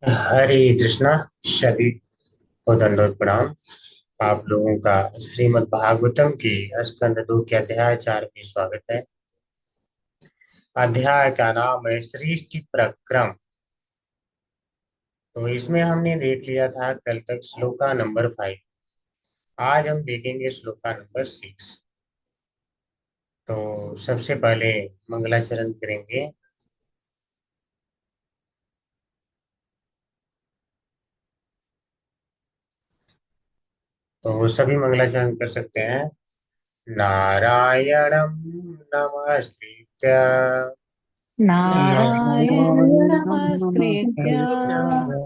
हरे कृष्णा। सभी को दंडवत प्रणाम। आप लोगों का श्रीमद् भागवतम के स्कंद 2 के अध्याय 4 में स्वागत है। अध्याय का नाम है सृष्टि प्रक्रम। तो इसमें हमने देख लिया था कल तक श्लोका नंबर 5। आज हम देखेंगे श्लोका नंबर 6। तो सबसे पहले मंगलाचरण करेंगे। तो सभी मंगलाचरण कर सकते हैं। नारायणं नमस्कृत्य नारायणं नारायणं नमस्कृत्य नमस्कृत्य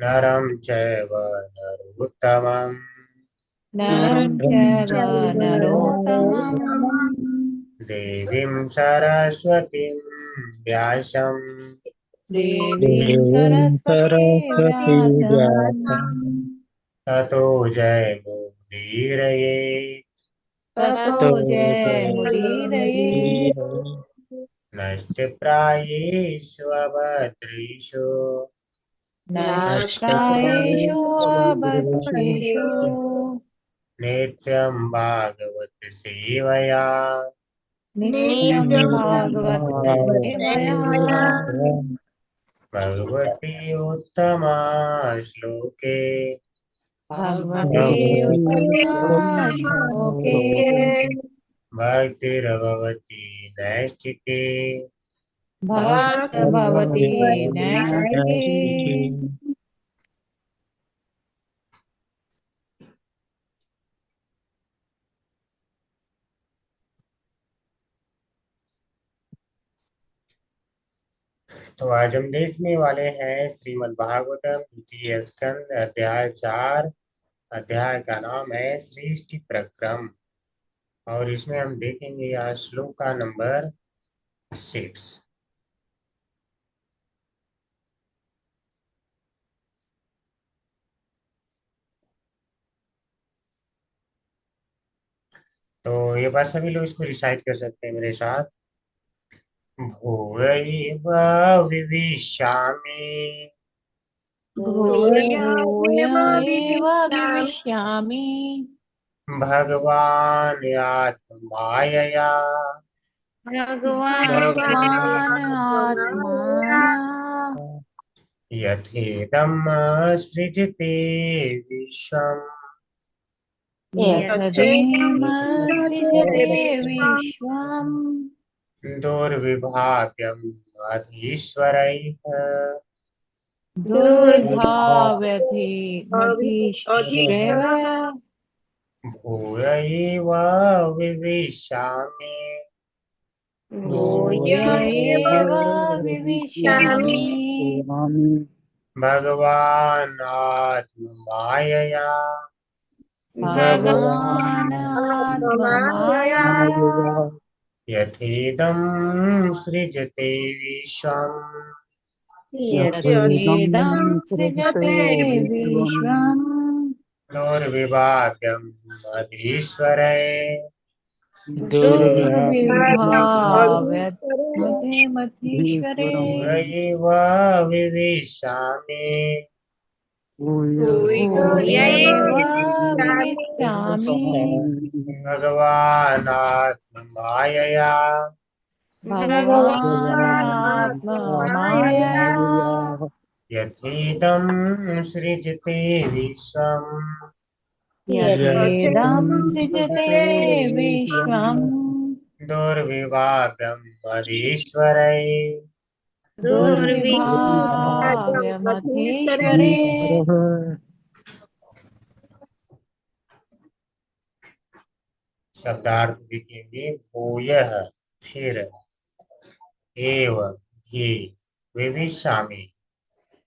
नरं चैव नरोत्तमं नरं नरं चैव चैव नरोत्तमम् नरोत्तमं देवीं सरस्वतीं व्यासं देवीं देवीं सरस्वती सरस्वती व्यासम् व्यासं ततो जयमुदीरये। ततो ततो जयमुदीरये जयमुदीरये। नष्टप्रायेष्वभद्रेषु नष्टप्रायेषु अभद्रेषु नष्टप्रायेष्वभद्रेषु नित्यं भागवत सेवया नित्यं नित्यं भागवत सेवया भागवतेन भगवती उत्तमा श्लोके भगवते भगवती उत्तमा श्लोके उत्तमश्लोके भक्तिर्भवती नैष्ठिके भक्तिर्भवति नैष्ठिके भक्तिर्भवति। तो आज हम देखने वाले हैं श्रीमद् भागवतम द्वितीय स्कंद अध्याय 4। अध्याय का नाम है सृष्टि प्रक्रम। और इसमें हम देखेंगे आज श्लोक का नंबर 6। तो ये बार सभी लोग इसको रिसाइट कर सकते हैं मेरे साथ। भूयैव विविष्यामि भूय भूय भूयः एव विविक्ताः विविष्यामि भगवान् आत्ममायया भगवान् भगवानात्ममाया आत्माया यथेदं सृजते विश्वम् यथेम सृजते यथेदमसृजते विश्वम् दुर्विभाव्यम् अधीश्वरैः दुर्भाव्यति अधीश मधीश्वरः भूय एव विविष्यामि भूय भूयमेव एव विविष्यामि भगवान् आत्ममायया भगवान् आत्ममाया भगवानात्ममायया यथेदं सृजते विश्वम् यद्यदि यथेदं सृजते विश्वम् दुर्विभाव्यम् अधीश्वरैः दुर्विभाव्यमते मतीश्वरे भूयैव विविष्यामि भूयैव भूयैव विविक्तानि विवित्स्यामि भगवानात्ममायया भगवानात्ममायया भगवानात्ममायया यथेदं सृजते विश्वम् यथेदं सृजते विश्वम् दुर्विभाव्यम् अधीश्वरैः दुर्विभाव्यमधीश्वरे दुर्विभाव्यमधीश्वरे शब्दार्थ देखेंगे। भूयः फिर, एव भी, विविशामी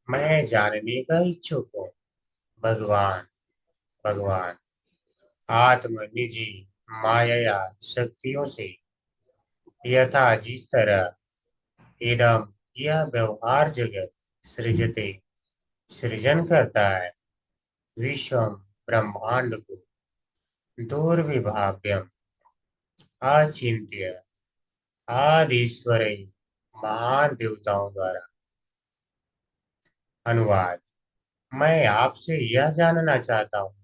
मैं जानने का इच्छुक हूँ। भगवान भगवान आत्म निजी माया शक्तियों से यथा जिस तरह इदम यह व्यवहार जगत सृजते सृजन करता है विश्वम ब्रह्मांड को दुर्विभाव्यम अचिंत्य आदिश्वर महान देवताओं द्वारा अनुवाद। मैं आपसे यह जानना चाहता हूँ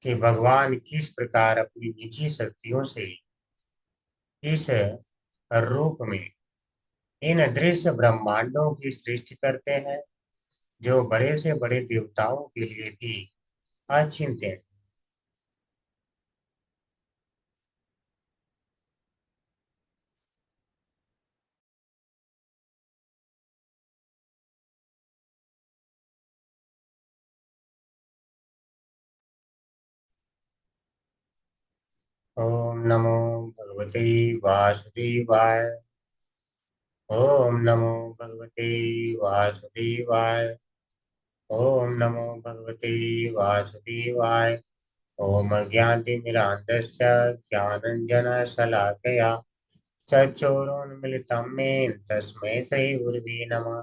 कि भगवान किस प्रकार अपनी निजी शक्तियों से इस रूप में इन दृश्य ब्रह्मांडों की सृष्टि करते हैं, जो बड़े से बड़े देवताओं के लिए भी अचिंत्य हैं। ओम नमो भगवते वासुदेवाय। ओम नमो भगवते वासुदेवाय। ओम नमो भगवते वासुदेवाय। ओम ज्ञानतिमिरान्धस्य ज्ञानञ्जनशलाकया चक्षुरुन्मीलितं येन तस्मै श्रीगुरवे नमः।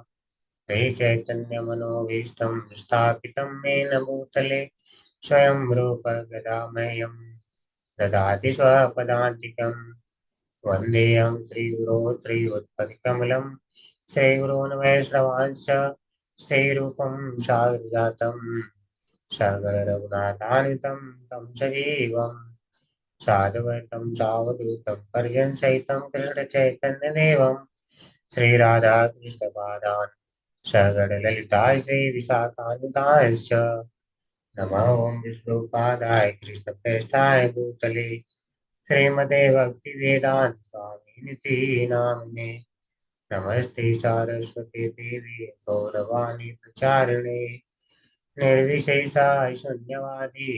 श्रीचैतन्यमनोभीष्टं स्थापितं येन भूतले स्वयं रूप गदा मह्यं ददाति स्वपदान्तिकं। वन्देऽहं श्रीगुरो श्रीयुत्पदकमलं श्रीगुरून् वैष्णवांश्च श्रीरूपं साग्रजातं सगरघुनाथान्वितं तं सजीवं साधुवैतं सावधूतं पर्यंसहितं कृष्णचैतन्यदेवं श्रीराधाकृष्णपादान् सगरललिता श्रीविशाखान्वितांश्च नमः ॐ विष्णुपादाय कृष्णप्रेष्ठाय भूतले श्रीमते भक्तिवेदान्त स्वामिनिति नामिने। नमस्ते सारस्वती देवी गौरवाणी प्रचारिणे निर्विशेषा शून्यवादी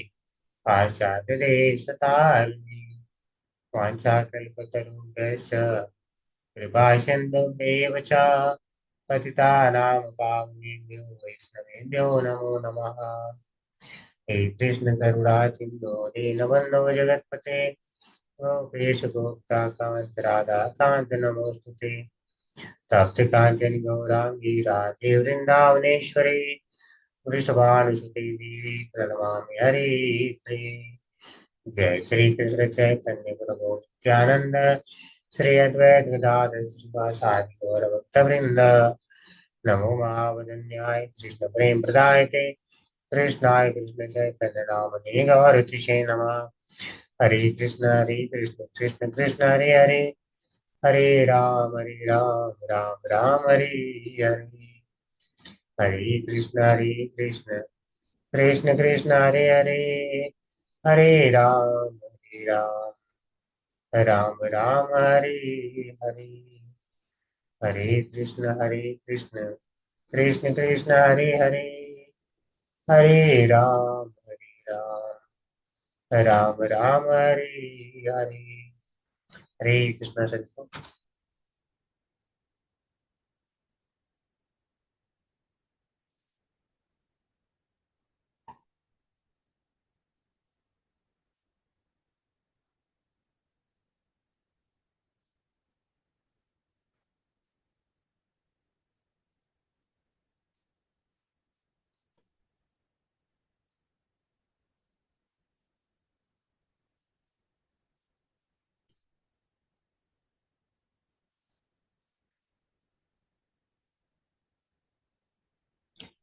पाश्चात्यदेशतारिणे वाञ्छाकल्पतरुभ्यश्च कृपासिन्धुभ्येव च पतितानां पावनेभ्यो वैष्णवेभ्यो नमो नमः। हे कृष्ण करुणा सिन्धो दीनबन्धो जगत्पते गोपेश गोप्ता कांत राधा कांत नमोस्तुते। तप्त कांचन गौरांगी राधे वृंदावनेश्वरी वृषभानुसुते देवी प्रणमामि हरे प्रिये। जय श्री कृष्ण चैतन्य प्रभु नित्यानंद श्री अद्वैत गदाधर श्रीवासादि गौर भक्तवृंद। नमो महावदन्याय कृष्ण प्रेम प्रदायते कृष्णाय कृष्ण चैतन्य नामने गौरतिशे नमः। हरे कृष्ण कृष्ण कृष्ण हरे हरे हरे राम राम राम हरे हरे। हरे कृष्ण कृष्ण कृष्ण हरे हरे हरे राम राम हरे हरे। हरे कृष्ण कृष्ण कृष्ण हरे हरे हरे राम राम हरे हरे। हरे कृष्ण संतो।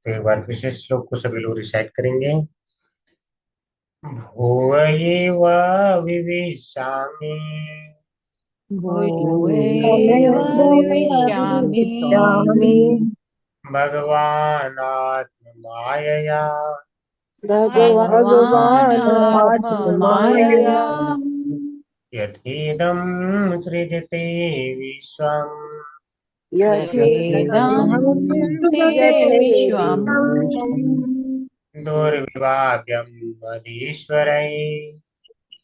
तो एक बार फिर से श्लोक को सभी लोग रिसाइट करेंगे। भुव एव विविशामि भूयेव विविष्यामि भगवानात्ममायया भगवानात्ममायया यथेदं सृजते विश्वम् यथेदं सृजते विश्वम् दुर्विभाव्यं मदीश्वरै।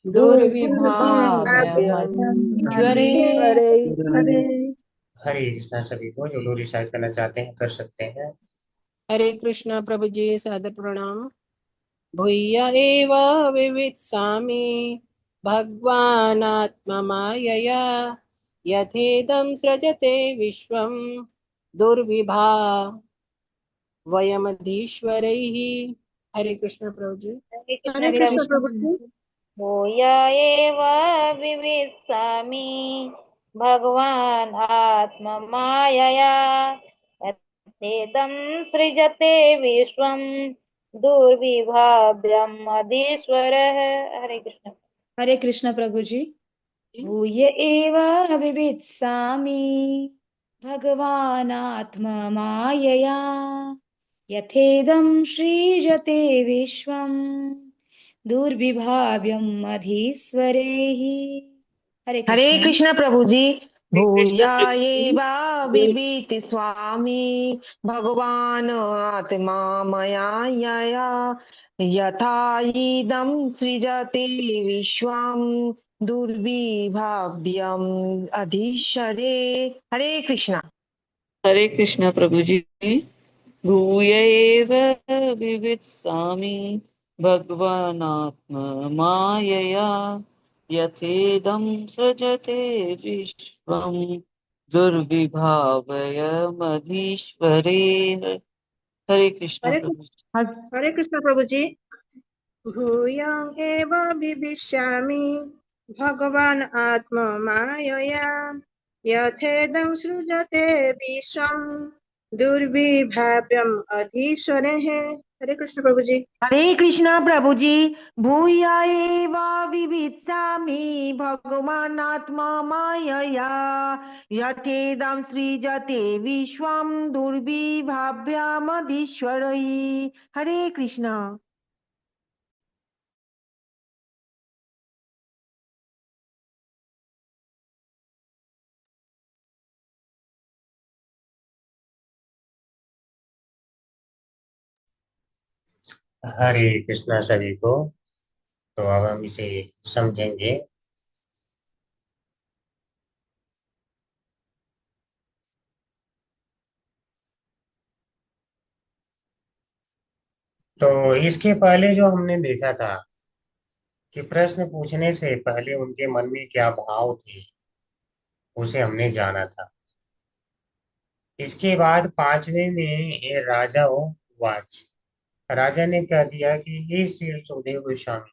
दुर्विभाव्यमज्वरे। हरे कृष्णा। सभी को जो लोग रिसाइट करना चाहते हैं कर सकते हैं। हरे कृष्ण प्रभु जी सादर प्रणाम। भूय एव विवित्सामि भगवानात्ममायया यथेदं सृजते विश्वं दुर्विभा वयमधीश्वरैः। हरे कृष्ण प्रभु जी। हरे कृष्ण प्रभु जी। भूय एव विवित्सामि भगवान् आत्ममायया यथेदं सृजते विश्वं दुर्विभाव्यम् अधीश्वरः। हरे कृष्ण। हरे कृष्ण प्रभु जी। भूय एव विवित्सामि भगवानात्ममायया यथेदं सृजते विश्वं दुर्विभाव्यम् अधीश्वरैः। हरे हरे कृष्ण। कृष्ण प्रभु जी। हरे कृष्ण भूया प्रभु जी। एवा विविति स्वामी भगवान आत्मा मया यया यथा इदं सृजते विश्वं दुर्विभाव्यम् अधीश्वरे। हरे कृष्ण। हरे कृष्ण प्रभु जी। भूय एव विवित्सामि भगवानात्ममायया यथेदं सृजते विश्वं दुर्विभावयमधीश्वरे। हरे कृष्ण हरे प्रभु जी। हरे कृष्ण प्रभु जी। भूयं एव विविष्यामि भगवान् आत्मा मायया यथेदं सृजते विश्वं दुर्विभाव्यम् अधीश्वरः। हरे कृष्ण प्रभु जी। हरे कृष्ण प्रभु जी। भूया एव विवित्सामि भगवानात्मा मायया यथेदं सृजते विश्वं दुर्विभाव्यमधीश्वरैः। हरे कृष्ण। हरे कृष्णा सभी को। तो अब हम इसे समझेंगे। तो इसके पहले जो हमने देखा था कि प्रश्न पूछने से पहले उनके मन में क्या भाव थे, उसे हमने जाना था। इसके बाद पांचवें में ये राजा वाच राजा ने कह दिया कि हे श्री सुखदेव गोस्वामी,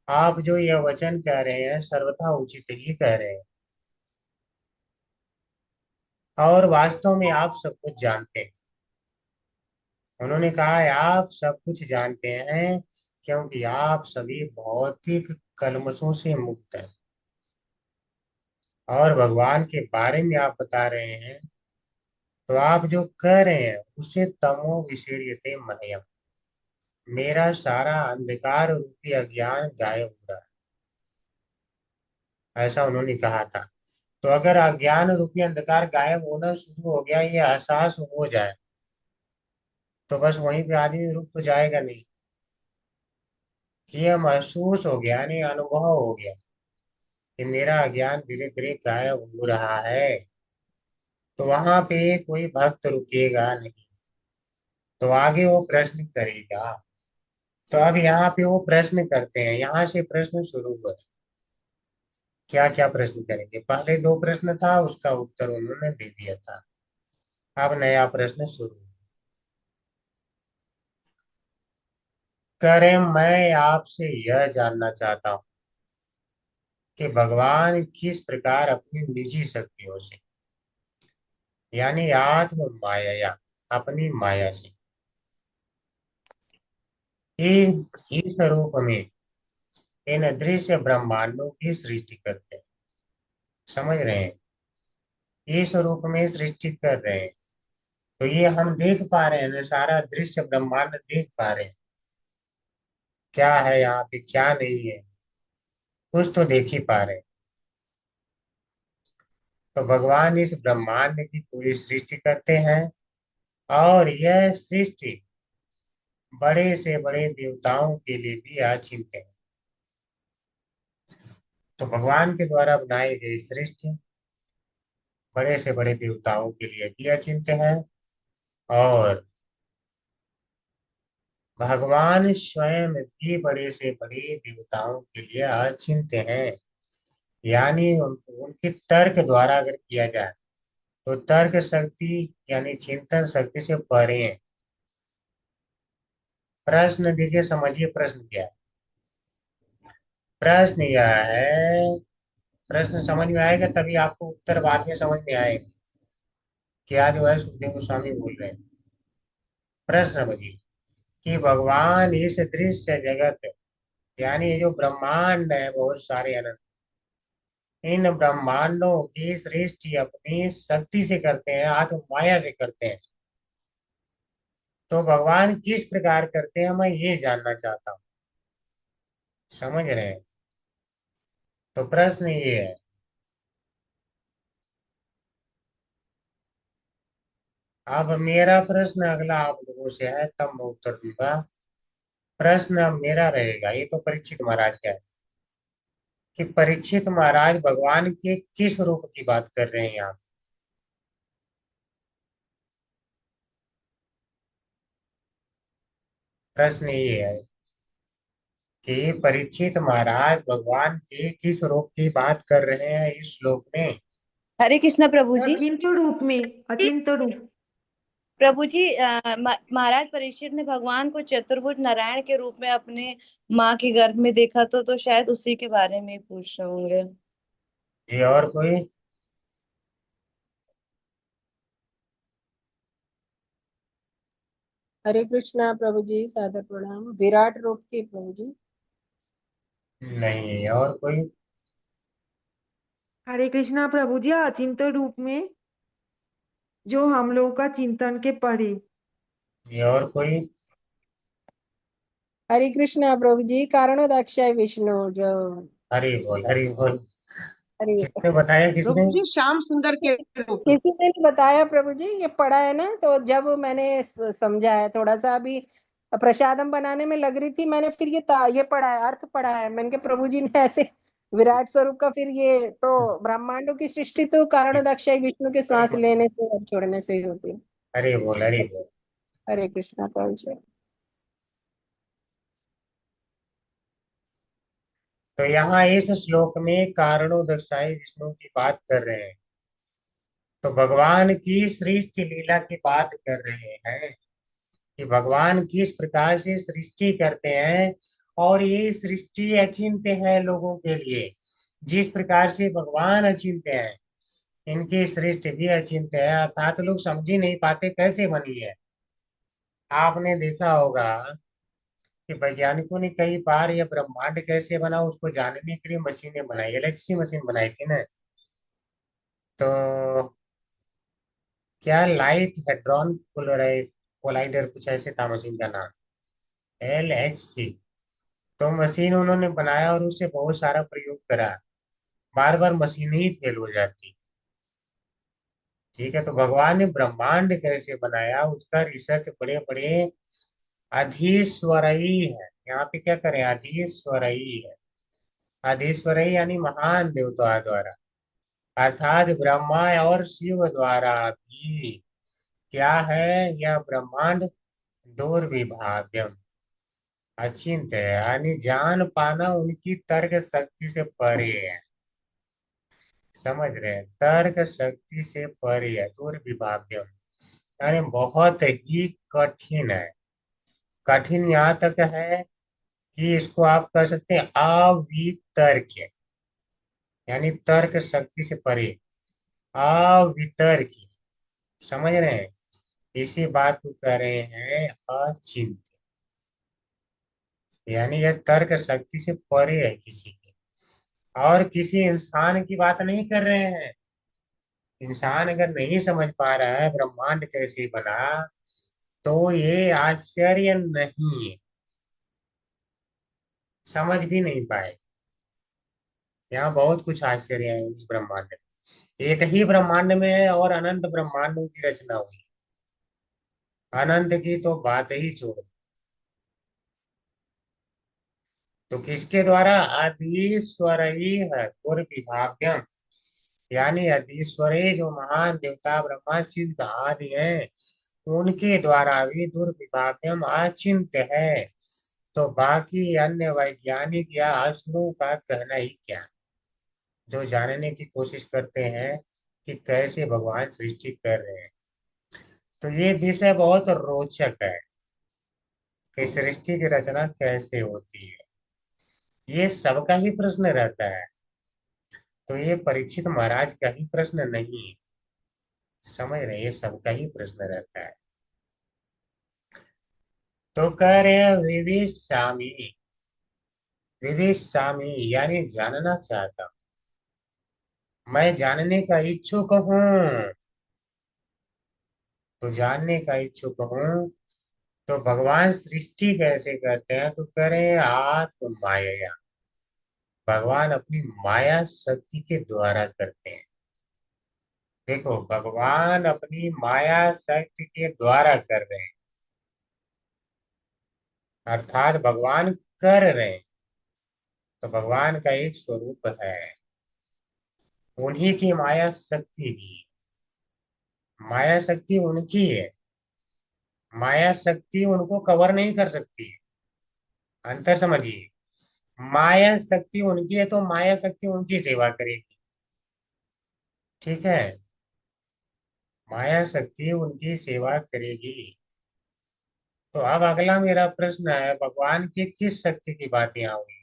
आप जो यह वचन कह रहे हैं सर्वथा उचित ही कह रहे हैं, और वास्तव में आप सब कुछ जानते हैं। उन्होंने कहा आप सब कुछ जानते हैं क्योंकि आप सभी भौतिक कलमशों से मुक्त हैं, और भगवान के बारे में आप बता रहे हैं। तो आप जो कह रहे हैं उसे तमो विषेर्यते मह्यम, मेरा सारा अंधकार रूपी अज्ञान गायब हो रहा है, ऐसा उन्होंने कहा था। तो अगर अज्ञान रूपी अंधकार गायब होना शुरू हो गया, ये एहसास हो जाए, तो बस वहीं पे आदमी रुक तो जाएगा नहीं। कि यह महसूस हो गया, यानी अनुभव हो गया कि मेरा अज्ञान धीरे धीरे गायब हो रहा है, तो वहां पे कोई भक्त रुकेगा नहीं, तो आगे वो प्रश्न करेगा। तो अब यहाँ पे वो प्रश्न करते हैं, यहाँ से प्रश्न शुरू हुआ। क्या क्या प्रश्न करेंगे? पहले दो प्रश्न था, उसका उत्तर उन्होंने दे दिया था। अब नया प्रश्न शुरू। करें, मैं आपसे यह जानना चाहता हूँ कि भगवान किस प्रकार अपनी निजी शक्तियों से, यानी आत्म माया, अपनी माया से इस रूप में इन दृश्य ब्रह्मांडों की सृष्टि करते हैं। समझ रहे हैं? इस रूप में सृष्टि कर रहे हैं। तो ये हम देख पा रहे हैं ना, सारा दृश्य ब्रह्मांड देख पा रहे हैं। क्या है यहाँ पे, क्या नहीं है, कुछ तो देख ही पा रहे हैं। तो भगवान इस ब्रह्मांड की पूरी सृष्टि करते हैं, और यह सृष्टि बड़े से बड़े देवताओं के लिए भी अचिंत्य है। तो भगवान के द्वारा बनाई गई सृष्टि बड़े से बड़े देवताओं के लिए भी अचिंत्य है, और भगवान स्वयं भी बड़े से बड़े देवताओं के लिए अचिंत्य हैं। यानी उनके तर्क द्वारा अगर किया जाए तो तर्क शक्ति यानी चिंतन शक्ति से परे हैं। प्रश्न देखिए, समझिए प्रश्न क्या है। प्रश्न यह है, प्रश्न समझ में आएगा तभी आपको उत्तर बाद में समझ में आएगा। क्या जो है सुखदेव गोस्वामी बोल रहे हैं। प्रश्न बनी कि भगवान इस दृश्य जगत, यानी ये जो ब्रह्मांड है बहुत सारे अनंत, इन ब्रह्मांडों की सृष्टि अपनी शक्ति से करते हैं, आत्म माया से करते हैं। तो भगवान किस प्रकार करते हैं मैं ये जानना चाहता हूँ। समझ रहे हैं? तो प्रश्न ये है, अब मेरा प्रश्न अगला आप लोगों से है, तब मैं उत्तर दूंगा। प्रश्न अब मेरा रहेगा, ये तो परीक्षित महाराज का है कि परीक्षित महाराज भगवान के किस रूप की बात कर रहे हैं यहाँ। प्रश्न ये है कि परीक्षित महाराज भगवान के किस रूप की बात कर रहे हैं इस श्लोक में। हरे कृष्ण प्रभु जी। अचिंत्य रूप में, अचिंत्य रूप। प्रभु जी, महाराज परीक्षित ने भगवान को चतुर्भुज नारायण के रूप में अपने माँ के गर्भ में देखा, तो शायद उसी के बारे में ही पूछ रहे होंगे। जी और कोई? हरे कृष्णा प्रभु जी, सादर प्रणाम। विराट रूप के प्रभु जी। नहीं और कोई? हरे कृष्णा प्रभु जी, अचिंत्य रूप में जो हम लोग का चिंतन के परे। जी और कोई? हरे कृष्णा प्रभु जी, कारणोदक्षाय विष्णु जो। हरि बोल हरि बोल। हरे किसने बताया, किसने? प्रभु जी श्याम सुंदर के रूप में। किसी ने नहीं बताया प्रभु जी, ये पढ़ा है ना, तो जब मैंने समझा है थोड़ा सा अभी प्रसादम बनाने में लग रही थी, मैंने फिर ये पढ़ा है, अर्थ पढ़ा है। मैंने कहा प्रभु जी ने ऐसे विराट स्वरूप का, फिर ये तो ब्रह्मांडों की सृष्टि तो कारणोदक्षाय विष्णु के श्वास लेने से और छोड़ने से ही होती है। हरि बोल हरि बोल। हरे कृष्णा प्रभु जी। तो यहाँ इस श्लोक में कारणोदक्षाई विष्णु की बात कर रहे हैं, तो भगवान की सृष्टि लीला की बात कर रहे हैं कि भगवान किस प्रकार से सृष्टि करते हैं। और ये सृष्टि अचिंत्य है लोगों के लिए, जिस प्रकार से भगवान अचिंत्य है, इनकी सृष्टि भी अचिंत्य है, अर्थात लोग समझ ही नहीं पाते कैसे बनी है। आपने देखा होगा कि वैज्ञानिकों ने कई बार यह ब्रह्मांड कैसे बना उसको जानने के लिए मशीनें बनाई, गैलेक्सी मशीन बनाई थी ना। तो क्या लाइट हेड्रॉन कोलाइडर कुछ ऐसे था मशीन का नाम, LHC। तो मशीन उन्होंने बनाया और उससे बहुत सारा प्रयोग करा, बार बार मशीन ही फेल हो जाती। ठीक है, तो भगवान ने ब्रह्मांड कैसे बनाया उसका रिसर्च बड़े बड़े अधीश्वरई है, यहाँ पे क्या करें, अधीश्वरई है। अधीश्वरई यानी महान देवता द्वारा, अर्थात ब्रह्मा और शिव द्वारा भी क्या है, यह ब्रह्मांड दुर्विभाव्यम, अचिंत्य है, यानी जान पाना उनकी तर्क शक्ति से परे है। समझ रहे हैं? तर्क शक्ति से परे है, दुर्विभाव्यम यानी बहुत ही कठिन है। कठिन यहाँ तक है कि इसको आप कह सकते हैं अवितर्क, यानी तर्क शक्ति से परे, अवितर्क। समझ रहे हैं? इसी बात को कह रहे हैं अचिंत्य, यानी यह तर्क शक्ति से परे है किसी के। और किसी इंसान की बात नहीं कर रहे हैं। इंसान अगर नहीं समझ पा रहा है ब्रह्मांड कैसे बना, तो ये आश्चर्य नहीं है, समझ भी नहीं पाए। यहाँ बहुत कुछ आश्चर्य है इस ब्रह्मांड में। एक ही ब्रह्मांड में है और अनंत ब्रह्मांडों की रचना हुई। अनंत की तो बात ही छोड़। तो किसके द्वारा? अधीश्वर ही है, विभाव्यम, यानी अधीश्वरे जो महान देवता ब्रह्मा शिव आदि हैं, उनके द्वारा भी दुर्विभाव्यम अचिंत्य है। तो बाकी अन्य वैज्ञानिक या असुरों का कहना ही क्या, जो जानने की कोशिश करते हैं कि कैसे भगवान सृष्टि कर रहे हैं। तो ये विषय बहुत रोचक है कि सृष्टि की रचना कैसे होती है, ये सबका ही प्रश्न रहता है। तो ये परीक्षित महाराज का ही प्रश्न नहीं है। समझ रहे हैं? ये सबका ही प्रश्न रहता है। तो कह रहे हैं विवेश स्वामी यानी जानना चाहता हूं, मैं जानने का इच्छुक हूँ। तो जानने का इच्छुक हूँ, तो भगवान सृष्टि कैसे करते हैं? तो कह रहे हैं आत्म माया, भगवान अपनी माया शक्ति के द्वारा करते हैं। देखो, भगवान अपनी माया शक्ति के द्वारा कर रहे हैं, अर्थात भगवान कर रहे हैं। तो भगवान का एक स्वरूप है, उन्हीं की माया शक्ति भी। माया शक्ति उनकी है, माया शक्ति उनको कवर नहीं कर सकती है। अंतर समझिए, माया शक्ति उनकी है तो माया शक्ति उनकी सेवा करेगी। ठीक है, माया शक्ति उनकी सेवा करेगी। तो अब अगला मेरा प्रश्न है, भगवान की किस शक्ति की बात यहाँ हुई?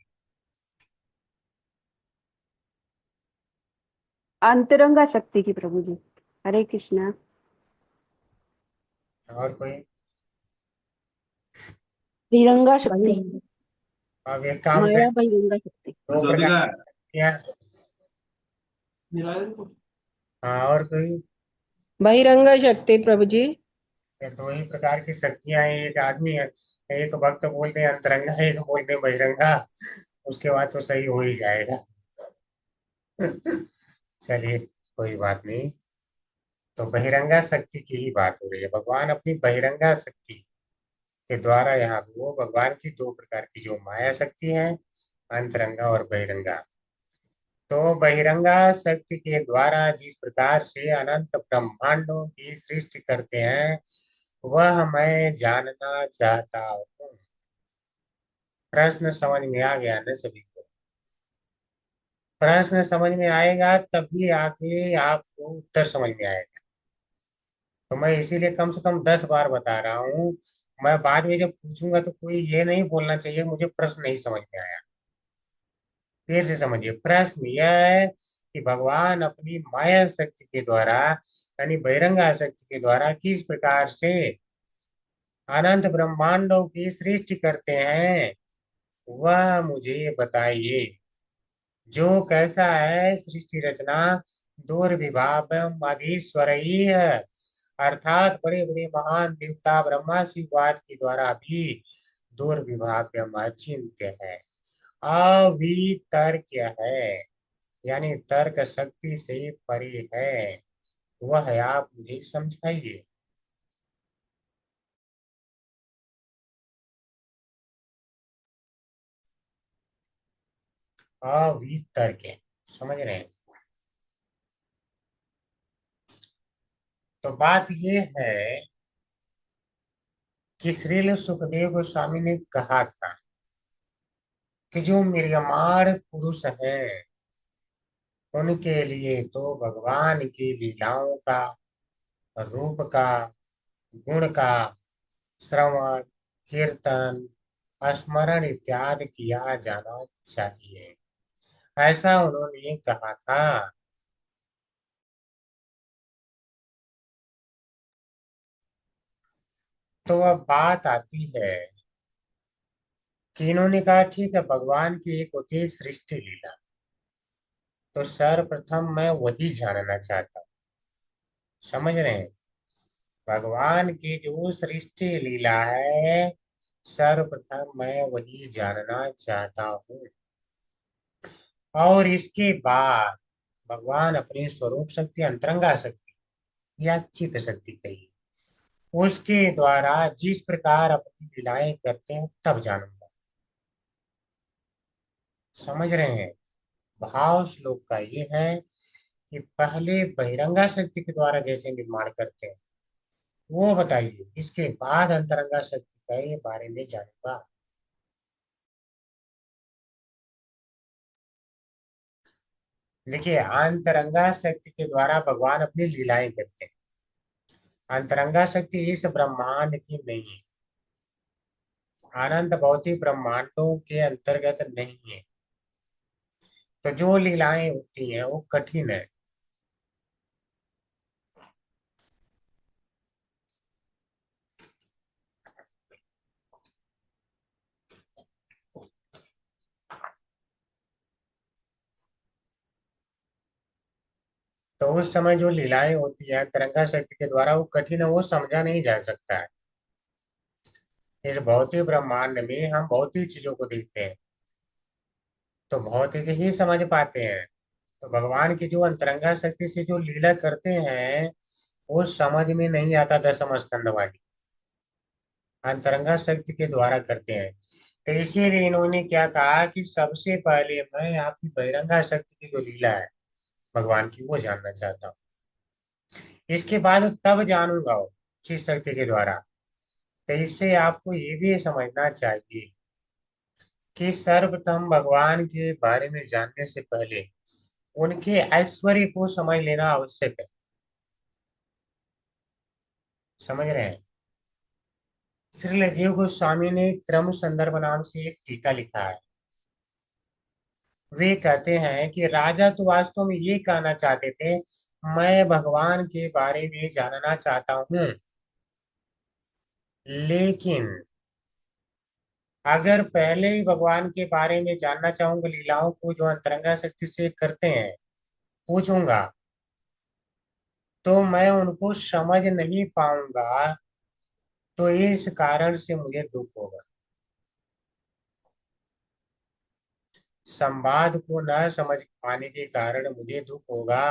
अंतरंगा शक्ति की प्रभु जी। हरे कृष्णा। और कोई? बहिरंगा शक्ति, बहिरंग। अब एक काम माया करें, बहिरंगा शक्ति। दो प्रकार की शक्तियाँ। हाँ, और कोई? बहिरंग शक्ति प्रभु जी। ये दो ही प्रकार की शक्तियां हैं। एक आदमी है, एक भक्त बोलते हैं अंतरंगा, एक बोलते हैं बहिरंगा। उसके बाद तो सही हो ही जाएगा। चलिए, कोई बात नहीं। तो बहिरंगा शक्ति की ही बात हो रही है, भगवान अपनी बहिरंगा शक्ति के द्वारा यहाँ पे, वो भगवान की दो प्रकार की जो माया शक्ति है, अंतरंगा और बहिरंगा। तो बहिरंगा शक्ति के द्वारा जिस प्रकार से अनंत ब्रह्मांडों की सृष्टि करते हैं, वह मैं जानना चाहता हूँ। प्रश्न समझ में आ गया ना सभी को? प्रश्न समझ में आएगा तभी आगे आपको उत्तर समझ में आएगा। तो मैं इसीलिए कम से कम 10 बार बता रहा हूँ। मैं बाद में जब पूछूंगा तो कोई ये नहीं बोलना चाहिए मुझे प्रश्न नहीं समझ में आया। फिर से समझिए, प्रश्न यह है कि भगवान अपनी माया शक्ति के द्वारा यानी बहिरंगा शक्ति के द्वारा किस प्रकार से अनंत ब्रह्मांडों की सृष्टि करते हैं, वह मुझे बताइए। जो कैसा है सृष्टि रचना, दुर्विभाव्यम अधीश्वरई है, अर्थात बड़े बड़े महान देवता ब्रह्मा शिववाद के द्वारा भी दुर्विभाव्यम अचिंत्य है, अवितर्क्य है, यानी तर्क शक्ति से परे है। वह है, आप मुझे समझाइए। अवितर्क्य, समझ रहे हैं? तो बात ये है कि श्रील सुखदेव गोस्वामी ने कहा था कि जो म्रियमाण पुरुष हैं, उनके लिए तो भगवान की लीलाओं का, रूप का, गुण का श्रवण, कीर्तन, स्मरण इत्यादि किया जाना चाहिए, ऐसा उन्होंने कहा था। तो अब बात आती है कि इन्होंने कहा ठीक है, भगवान की एक होती है सृष्टि लीला, तो सर्वप्रथम मैं वही जानना चाहता हूँ। समझ रहे हैं? भगवान की जो सृष्टि लीला है, सर्वप्रथम मैं वही जानना चाहता हूँ। और इसके बाद भगवान अपनी स्वरूप शक्ति, अंतरंगा शक्ति या चित्त शक्ति कही, उसके द्वारा जिस प्रकार अपनी लीलाएं करते हैं तब जानूंगा। समझ रहे हैं? भाव श्लोक का ये है कि पहले बहिरंगा शक्ति के द्वारा जैसे निर्माण करते हैं वो बताइए, इसके बाद अंतरंगा शक्ति के बारे में जानूंगा। देखिए, अंतरंगा शक्ति के द्वारा भगवान अपनी लीलाएं करते हैं। अंतरंगा शक्ति इस ब्रह्मांड की नहीं है, अनंत भौतिक ब्रह्मांडों के अंतर्गत नहीं है। तो जो लीलाएं होती हैं वो कठिन है। तो उस समय जो लीलाएं होती है तरंगा शक्ति के द्वारा वो कठिन है, वो समझा नहीं जा सकता है। इस भौतिक ब्रह्मांड में हम भौतिक चीजों को देखते हैं तो भौतिक ही समझ पाते हैं। तो भगवान की जो अंतरंगा शक्ति से जो लीला करते हैं वो समझ में नहीं आता दशम स्कंद वाली, अंतरंगा शक्ति के द्वारा करते हैं। तो इसीलिए इन्होंने क्या कहा कि सबसे पहले मैं आपकी बहिरंगा शक्ति की जो लीला है भगवान की वो जानना चाहता हूँ, इसके बाद तब जानूंगा वो जिस शक्ति के द्वारा। तो इससे आपको ये भी समझना चाहिए कि सर्वप्रथम भगवान के बारे में जानने से पहले उनके ऐश्वर्य को समझ लेना आवश्यक है। समझ रहे हैं? श्रील जीव गोस्वामी ने क्रम संदर्भ नाम से एक टीका लिखा है। वे कहते हैं कि राजा तो वास्तव में ये कहना चाहते थे मैं भगवान के बारे में जानना चाहता हूँ, लेकिन अगर पहले ही भगवान के बारे में जानना चाहूंगा, लीलाओं को जो अंतरंगा शक्ति से करते हैं पूछूंगा, तो मैं उनको समझ नहीं पाऊंगा, तो इस कारण से मुझे दुख होगा। संवाद को न समझ पाने के कारण मुझे दुख होगा।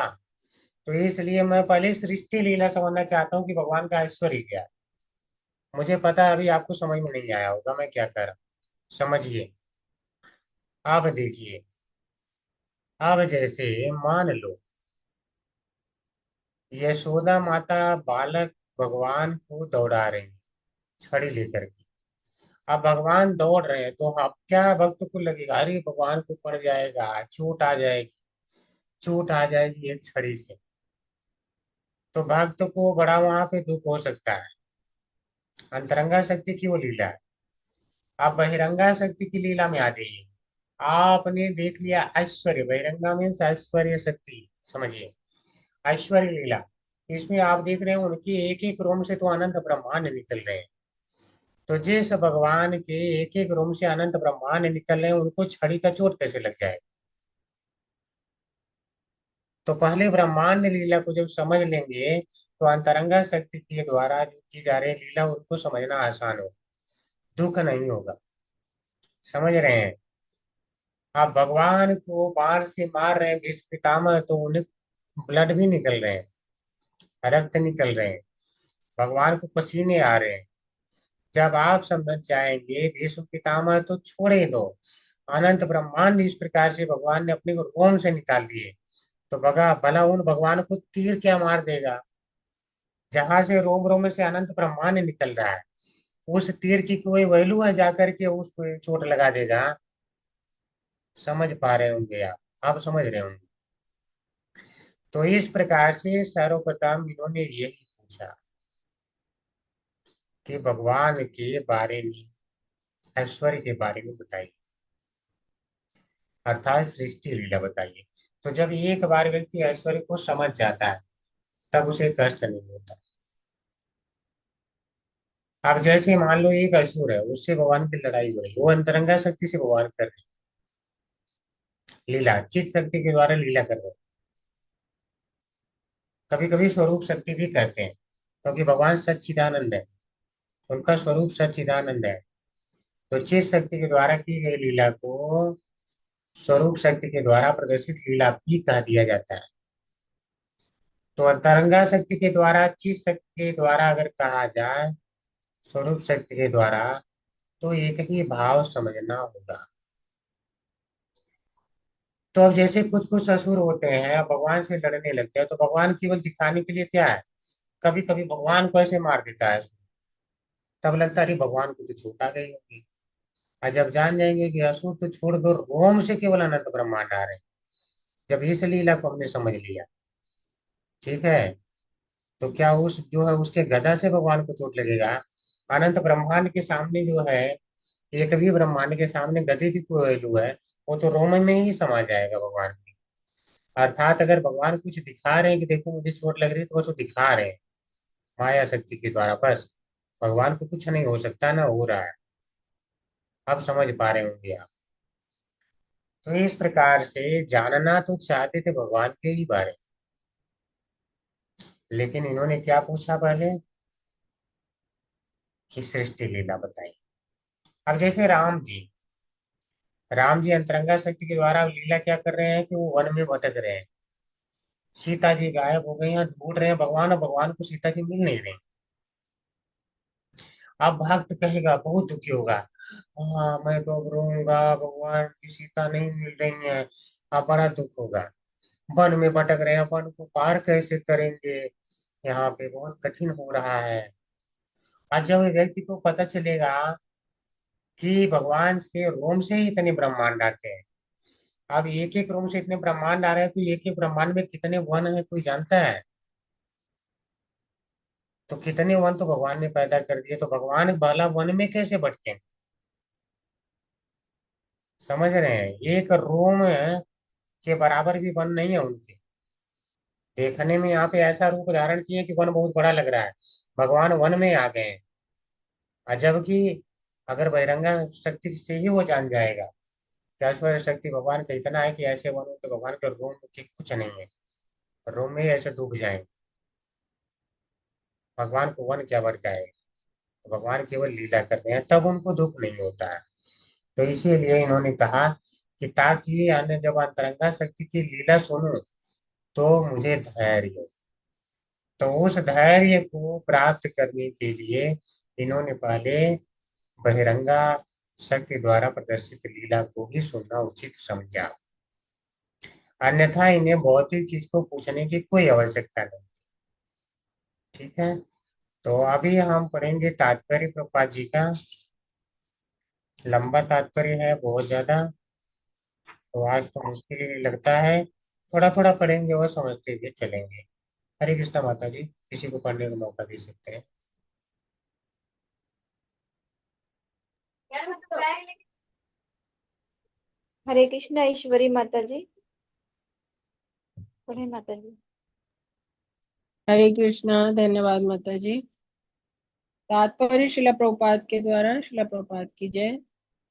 तो इसलिए मैं पहले सृष्टि लीला समझना चाहता हूँ कि भगवान का ऐश्वर्य क्या है। मुझे पता है अभी आपको समझ में नहीं आया होगा मैं क्या कर रहा हूँ, समझिए। अब देखिए, अब जैसे मान लो यशोदा माता बालक भगवान को दौड़ा रही हैं छड़ी लेकर के। अब भगवान दौड़ रहे हैं तो अब क्या भक्त को लगेगा, अरे भगवान को पड़ जाएगा, चोट आ जाएगी, चोट आ जाएगी एक छड़ी से। तो भक्त को बड़ा वहां पे दुख हो सकता है। अंतरंगा शक्ति की वो लीला है। आप बहिरंगा शक्ति की लीला में आ जाइए। आपने देख लिया ऐश्वर्य, बहिरंगा मीन्स ऐश्वर्य शक्ति, समझिए ऐश्वर्य लीला। इसमें आप देख रहे हैं उनके एक एक रोम से तो अनंत ब्रह्मांड निकल रहे हैं। तो जिस भगवान के एक एक रोम से अनंत ब्रह्मांड निकल रहे हैं उनको छड़ी का चोट कैसे लग जाए। तो पहले ब्रह्मांड लीला को जब समझ लेंगे तो अंतरंगा शक्ति के द्वारा जो की जा रही लीला उनको समझना आसान होगा, दुख नहीं होगा। समझ रहे हैं? आप भगवान को बाण से मार रहे हैं भीष्म पितामह, तो उन्हें ब्लड भी निकल रहे हैं, रक्त निकल रहे हैं, भगवान को पसीने आ रहे हैं। जब आप समझ जाएंगे भीष्म पितामह तो छोड़े दो, अनंत ब्रह्मांड इस प्रकार से भगवान ने अपने को रोम से निकाल दिए, तो भगा भला उन भगवान को तीर क्या मार देगा। जहां से रोम रोम से अनंत ब्रह्मांड निकल रहा है, उस तीर की कोई वैल्यू है जाकर के उसको चोट लगा देगा। समझ पा रहे होंगे आप समझ रहे होंगे। तो इस प्रकार से सर्वप्रथम इन्होंने यही पूछा कि भगवान के बारे में, ऐश्वर्य के बारे में बताइए, अर्थात सृष्टि लीला बताइए। तो जब एक बार व्यक्ति ऐश्वर्य को समझ जाता है तब उसे कष्ट नहीं होता। अब जैसे मान लो एक असुर है, उससे भगवान की लड़ाई हो रही, वो अंतरंगा शक्ति से भगवान कर रहे हैं लीला, चित शक्ति के द्वारा लीला कर रहे हैं। कभी कभी स्वरूप शक्ति भी कहते हैं क्योंकि भगवान सच्चिदानंद है, उनका स्वरूप सच्चिदानंद है। तो चित शक्ति के द्वारा की गई लीला को स्वरूप शक्ति के द्वारा प्रदर्शित लीला भी कह दिया जाता है। तो अंतरंगा शक्ति के द्वारा, चित शक्ति के द्वारा अगर कहा जाए स्वरूप शक्ति के द्वारा, तो एक ही भाव समझना होगा। तो अब जैसे कुछ कुछ असुर होते हैं अब भगवान से लड़ने लगते हैं, तो भगवान केवल दिखाने के लिए क्या है, कभी कभी भगवान को ऐसे मार देता है, तब लगता है अरे भगवान को तो चोट आ गई होगी। और जब जान जाएंगे कि असुर तो छोड़ दो, रोम से केवल अनंत ब्रह्मांड आ रहे हैं, जब इस लीला को हमने समझ लिया, ठीक है, तो क्या उस जो है उसके गदा से भगवान को चोट लगेगा। अनंत ब्रह्मांड के सामने जो है, एक भी ब्रह्मांड के सामने गदे की कोई वैल्यू है, वो तो रोम में ही समा जाएगा भगवान की। अर्थात अगर भगवान कुछ दिखा रहे हैं कि देखो मुझे चोट लग रही है, तो बस वो दिखा रहे हैं माया शक्ति के द्वारा, बस भगवान को कुछ नहीं हो सकता ना हो रहा है। अब समझ पा रहे होंगे आप। तो इस प्रकार से जानना तो चाहते थे भगवान के ही बारे में, लेकिन इन्होंने क्या पूछा पहले कि सृष्टि लीला बताई। अब जैसे राम जी अंतरंगा शक्ति के द्वारा लीला क्या कर रहे हैं कि वो वन में भटक रहे हैं। सीता जी गायब हो गई हैं, ढूंढ रहे हैं भगवान, और भगवान को सीता जी मिल नहीं रही। अब भक्त कहेगा, बहुत दुखी होगा, हाँ मैं तो अब रोऊंगा, भगवान की सीता नहीं मिल रही है। अब बड़ा दुख होगा, वन में भटक रहे हैं, वन को पार कैसे करेंगे, यहाँ पे बहुत कठिन हो रहा है। आज जब व्यक्ति को पता चलेगा कि भगवान के रोम से ही इतने ब्रह्मांड आते हैं, अब एक एक रोम से इतने ब्रह्मांड आ रहे हैं, तो एक एक ब्रह्मांड में कितने वन है कोई जानता है? तो कितने वन तो भगवान ने पैदा कर दिए, तो भगवान भला वन में कैसे भटके? समझ रहे हैं? एक रोम के बराबर भी वन नहीं है उनके। देखने में यहाँ पे ऐसा रूप धारण किए कि वन बहुत बड़ा लग रहा है, भगवान वन में आ गए हैं। और जबकि अगर बहिरंगा शक्ति से ही वो जान जाएगा कि ऐश्वर्य शक्ति भगवान का इतना है कि ऐसे वन तो भगवान के रोम के कुछ नहीं है, रोम में ही ऐसे डूब जाएंगे। भगवान को वन क्या भटकाए? तो भगवान केवल लीला करते हैं, तब उनको दुख नहीं होता है। तो इसीलिए इन्होंने कहा कि ताकि अन्य जब अंतरंगा शक्ति की लीला सुनूं तो मुझे धैर्य हो। तो उस धैर्य को प्राप्त करने के लिए इन्होंने पहले बहिरंगा शक्ति द्वारा प्रदर्शित लीला को ही सुनना उचित समझा, अन्यथा इन्हें भौतिक चीज को पूछने की कोई आवश्यकता नहीं। ठीक है, तो अभी हम पढ़ेंगे तात्पर्य प्रभुपाद जी का। लंबा तात्पर्य है बहुत ज्यादा, तो आज तो मुश्किल ही लगता है। थोड़ा थोड़ा पढ़ेंगे और समझते हुए चलेंगे। हरे कृष्णा माता जी, किसी को पढ़ने का मौका दे सकते हैं। हरे कृष्णा ईश्वरी माता जी। पढ़े माता जी। हरे कृष्णा। धन्यवाद माता जी। तात्पर्य शिला प्रभुपाद के द्वारा। शिला प्रभुपाद की जय।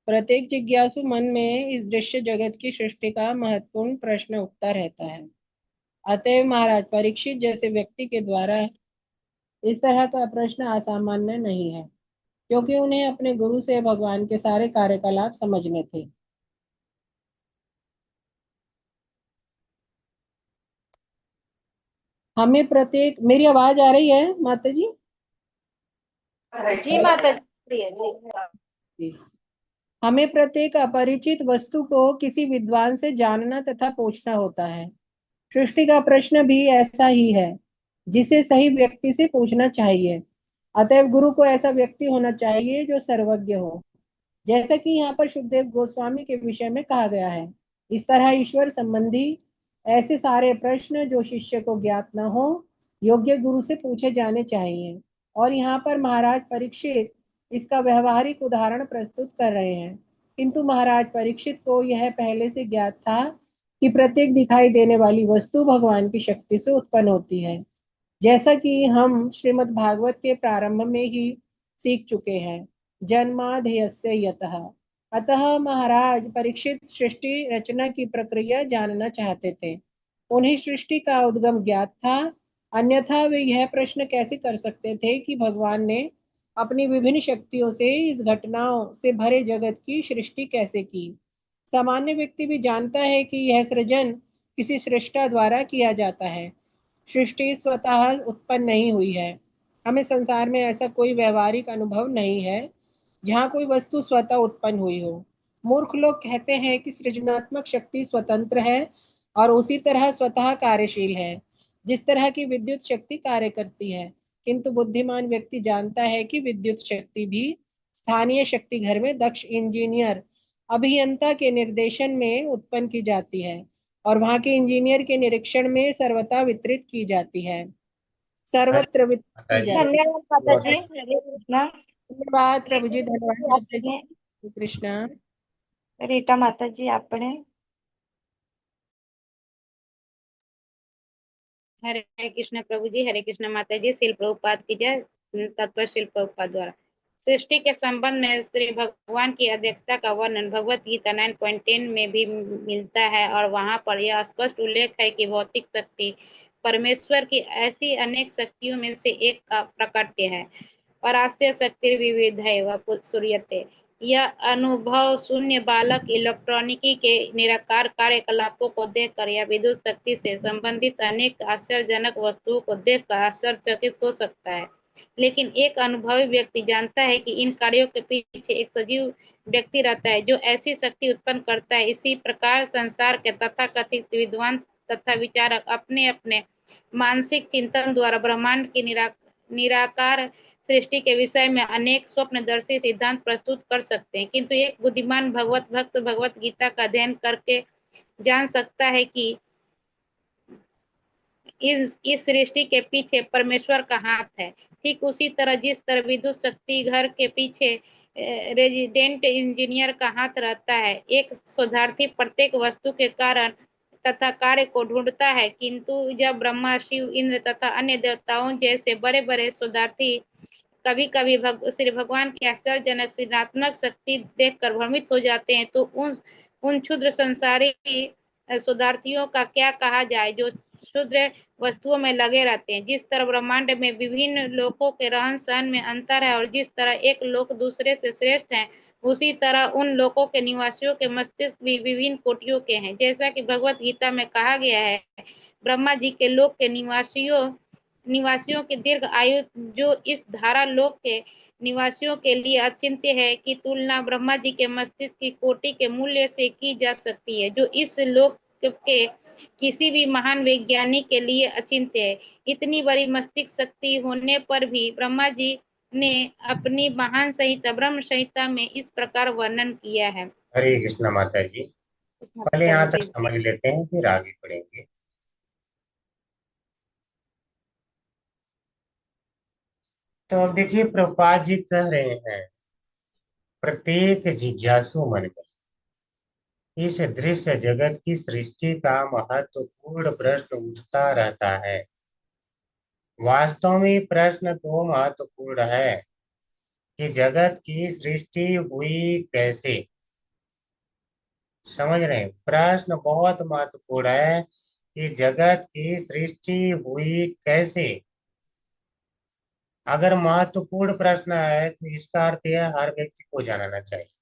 प्रत्येक जिज्ञासु मन में इस दृश्य जगत की सृष्टि का महत्वपूर्ण प्रश्न उठता रहता है। अतएव महाराज परीक्षित जैसे व्यक्ति के द्वारा इस तरह का प्रश्न असामान्य नहीं है, क्योंकि उन्हें अपने गुरु से भगवान के सारे कार्यकलाप समझने थे। हमें प्रत्येक, मेरी आवाज आ रही है माता जी? जी माता जी, प्रिय जी। जी। हमें प्रत्येक अपरिचित वस्तु को किसी विद्वान से जानना तथा पूछना होता है। सृष्टि का प्रश्न भी ऐसा ही है, जिसे सही व्यक्ति से पूछना चाहिए। अतएव गुरु को ऐसा व्यक्ति होना चाहिए जो सर्वज्ञ हो, जैसा कि यहाँ पर सुखदेव गोस्वामी के विषय में कहा गया है। इस तरह ईश्वर संबंधी ऐसे सारे प्रश्न जो शिष्य को ज्ञात न हो, योग्य गुरु से पूछे जाने चाहिए। और यहाँ पर महाराज परीक्षित इसका व्यवहारिक उदाहरण प्रस्तुत कर रहे हैं। किंतु महाराज परीक्षित को यह पहले से ज्ञात था कि प्रत्येक दिखाई देने वाली वस्तु भगवान की शक्ति से उत्पन्न होती है, जैसा कि हम श्रीमद् भागवत के प्रारंभ में ही सीख चुके हैं। जन्माद्यस्य यतः। अतः महाराज परीक्षित सृष्टि रचना की प्रक्रिया जानना चाहते थे। उन्हें सृष्टि का उद्गम ज्ञात था, अन्यथा वे यह प्रश्न कैसे कर सकते थे कि भगवान ने अपनी विभिन्न शक्तियों से इस घटनाओं से भरे जगत की सृष्टि कैसे की। सामान्य व्यक्ति भी जानता है कि यह सृजन किसी सृष्टा द्वारा किया जाता है, सृष्टि स्वतः उत्पन्न नहीं हुई है। हमें संसार में ऐसा कोई व्यवहारिक अनुभव नहीं है जहाँ कोई वस्तु स्वतः उत्पन्न हुई हो। मूर्ख लोग कहते हैं कि सृजनात्मक शक्ति स्वतंत्र है और उसी तरह स्वतः कार्यशील है, जिस तरह की विद्युत शक्ति कार्य करती है। किंतु बुद्धिमान व्यक्ति जानता है कि विद्युत शक्ति भी स्थानीय शक्ति घर में दक्ष इंजीनियर अभियंता के निर्देशन में उत्पन्न की जाती है और वहां के इंजीनियर के निरीक्षण में सर्वथा वितरित की जाती है, हरे सर्वत्र वितरित माता की जी, जाती धन्यवाद माता जी। बहुत हरे कृष्णा। है। धन्यवाद प्रभु जी। धन्यवाद माता जी। आपने हरे कृष्णा। रीटा माता जी आप पढ़े। हरे कृष्ण प्रभु जी। हरे कृष्ण माता जी। शिल प्रभुपाद की जय। तत्पर शिल प्रभुपाद द्वारा सृष्टि के संबंध में श्री भगवान की अध्यक्षता का वर्णन भगवत गीता 9.10 में भी मिलता है और वहां पर यह स्पष्ट उल्लेख है कि भौतिक शक्ति परमेश्वर की ऐसी अनेक शक्तियों में से एक का प्रकट्य है। परास्य शक्ति विविध है वह सूर्यते। यह अनुभव शून्य बालक इलेक्ट्रॉनिकी के निराकार कार्यकलापों को देखकर या विद्युत शक्ति से संबंधित अनेक आश्चर्यजनक वस्तुओं को देखकर आश्चर्यचकित हो सकता है, लेकिन एक अनुभवी व्यक्ति जानता है कि इन कार्यों के पीछे एक सजीव व्यक्ति रहता है जो ऐसी शक्ति उत्पन्न करता है। इसी प्रकार संसार के तथाकथित विद्वान तथा विचारक अपने अपने मानसिक चिंतन द्वारा ब्रह्मांड की निराकार सृष्टि के विषय में अनेक स्वप्नदर्शी सिद्धांत प्रस्तुत कर सकते हैं, किंतु एक बुद्धिमान भगवत भक्त भगवत गीता का अध्ययन करके जान सकता है कि इस सृष्टि के पीछे परमेश्वर का हाथ है। ठीक उसी तरह जिस तरह विद्युत शक्ति घर के पीछे रेजिडेंट इंजीनियर का हाथ रहता है। एक शोधार्थी प्रत्येक वस्तु के कारण तथा कार्य को ढूंढता है, किंतु जब ब्रह्मा, शिव, इंद्र तथा अन्य देवताओं जैसे बड़े बड़े शोधार्थी कभी कभी श्री भगवान की आश्चर्यजनक सृजनात्मक शक्ति देखकर भ्रमित हो जाते हैं, तो उन क्षुद्र संसारी शोधार्थियों का क्या कहा जाए जो क्षुद्र वस्तुओं में लगे रहते हैं। जिस तरह ब्रह्मांड में विभिन्न लोकों के रहन सहन में अंतर है और जिस तरह एक लोक दूसरे से श्रेष्ठ है, उसी तरह उन लोकों के निवासियों के मस्तिष्क भी विभिन्न कोटियों के हैं। जैसा कि भगवत गीता में कहा गया है, ब्रह्मा जी के लोक के निवासियों की दीर्घ आयु जो इस धारा लोक के निवासियों के लिए अचिंत्य है की तुलना ब्रह्मा जी के मस्तिष्क की कोटि के मूल्य से की जा सकती है, जो इस लोक के किसी भी महान वैज्ञानिक के लिए अचिंत्य है। इतनी बड़ी मस्तिष्क शक्ति होने पर भी ब्रह्मा जी ने अपनी महान संहिता ब्रह्म संहिता में इस प्रकार वर्णन किया है। हरे कृष्ण माता जी। पहले यहाँ तक समझ लेते हैं, फिर आगे पढ़ेंगे। तो अब देखिए, प्रभुपाद जी कह रहे हैं, प्रत्येक जिज्ञासु मन में इस दृश्य जगत की सृष्टि का महत्वपूर्ण प्रश्न उठता रहता है। वास्तव में प्रश्न तो महत्वपूर्ण है कि जगत की सृष्टि हुई कैसे। समझ रहे हैं, प्रश्न बहुत महत्वपूर्ण है कि जगत की सृष्टि हुई कैसे। अगर महत्वपूर्ण प्रश्न है तो इसका अर्थ यह हर व्यक्ति को जानना चाहिए।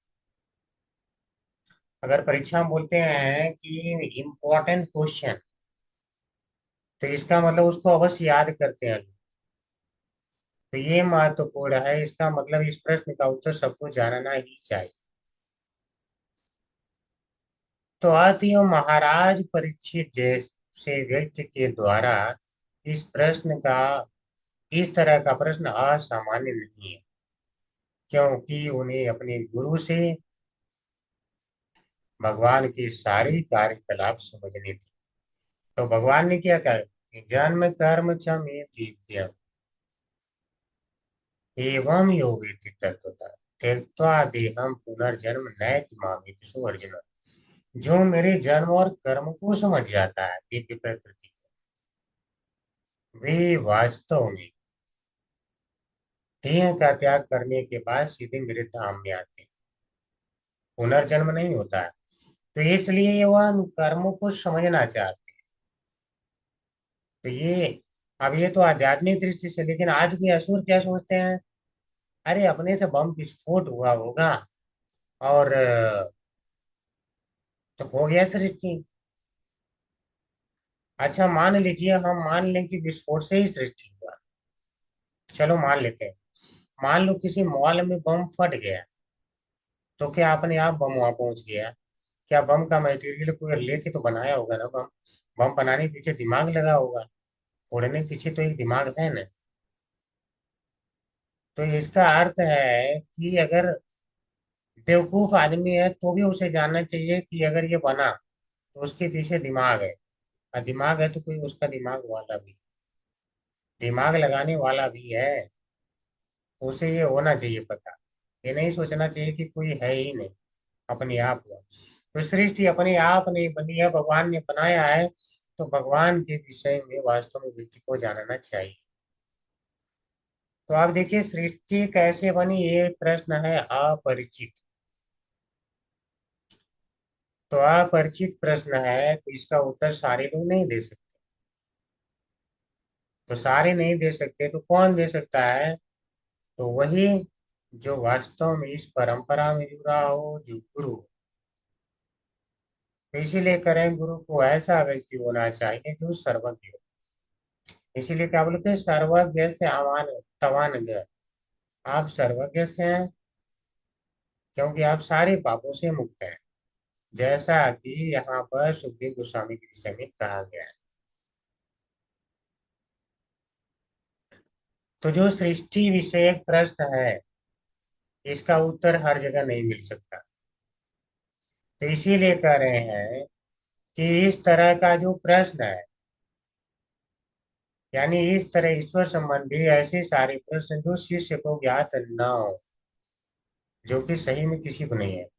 अगर परीक्षा में बोलते हैं कि इम्पोर्टेंट क्वेश्चन, तो इसका मतलब उसको अवश्य याद करते हैं। तो ये महत्वपूर्ण है, इसका मतलब इस प्रश्न का उत्तर सबको जानना ही चाहिए। तो अतः महाराज परीक्षित जैसे व्यक्ति के द्वारा इस तरह का प्रश्न असामान्य नहीं है, क्योंकि उन्हें अपने गुरु से भगवान की सारी कार्यकलाप समझनी थी। तो भगवान ने क्या कहा, जन्म कर्म च मे दिव्यम एवं योगिति तत्वतः त्यक्त्वा देहम पुनर्जन्म नैति मामेति सुअर्जुन। जो मेरे जन्म और कर्म को समझ जाता है, दिव्य प्रकृति को, वे वास्तव में देह का त्याग करने के बाद सीधे मेरे धाम में आते हैं, पुनर्जन्म नहीं होता है। तो इसलिए वह कर्मों को समझना चाहते हैं। तो अब ये तो आध्यात्मिक दृष्टि से, लेकिन आज के असुर क्या सोचते हैं, अरे अपने से बम विस्फोट हुआ होगा और तो हो गया सृष्टि। अच्छा, मान लीजिए, हम मान लें कि विस्फोट से ही सृष्टि हुआ, चलो मान लेते हैं। मान लो किसी मॉल में बम फट गया, तो क्या अपने आप बम वहां पहुंच गया? क्या बम का मटेरियल कोई लेके तो बनाया होगा ना बम? बम बनाने के पीछे दिमाग लगा होगा, फोड़ने के पीछे तो एक दिमाग है ना। तो इसका अर्थ है कि अगर बेवकूफ आदमी है तो भी उसे जानना चाहिए कि अगर ये बना तो उसके पीछे दिमाग है, और दिमाग है तो कोई उसका दिमाग वाला भी, दिमाग लगाने वाला भी है। तो उसे ये होना चाहिए पता। ये नहीं सोचना चाहिए कि कोई है ही नहीं, अपने आप हुआ। तो सृष्टि अपने आप नहीं बनी है, भगवान ने बनाया है। तो भगवान के विषय में वास्तव में व्यक्ति को जानना चाहिए। तो आप देखिए, सृष्टि कैसे बनी, ये प्रश्न है अपरिचित। तो अपरिचित प्रश्न है, तो इसका उत्तर सारे लोग नहीं दे सकते। तो सारे नहीं दे सकते, तो कौन दे सकता है? तो वही जो वास्तव में इस परंपरा में जुड़ा हो, जो गुरु। तो इसीलिए करें, गुरु को ऐसा व्यक्ति होना चाहिए जो सर्वज्ञ हो। इसीलिए क्या बोलते हैं, सर्वज्ञ से अमान तवानज्ञ। आप सर्वज्ञ से हैं क्योंकि आप सारे पापों से मुक्त हैं, जैसा कि यहाँ पर सुखदेव गोस्वामी के विषय में कहा गया है। तो जो सृष्टि विषयक प्रश्न है, इसका उत्तर हर जगह नहीं मिल सकता। तो इसीलिए कह रहे हैं कि इस तरह का जो प्रश्न है, यानी इस तरह ईश्वर संबंधी ऐसे सारे प्रश्न जो शिष्य को ज्ञात न हो, जो कि सही में किसी को नहीं है,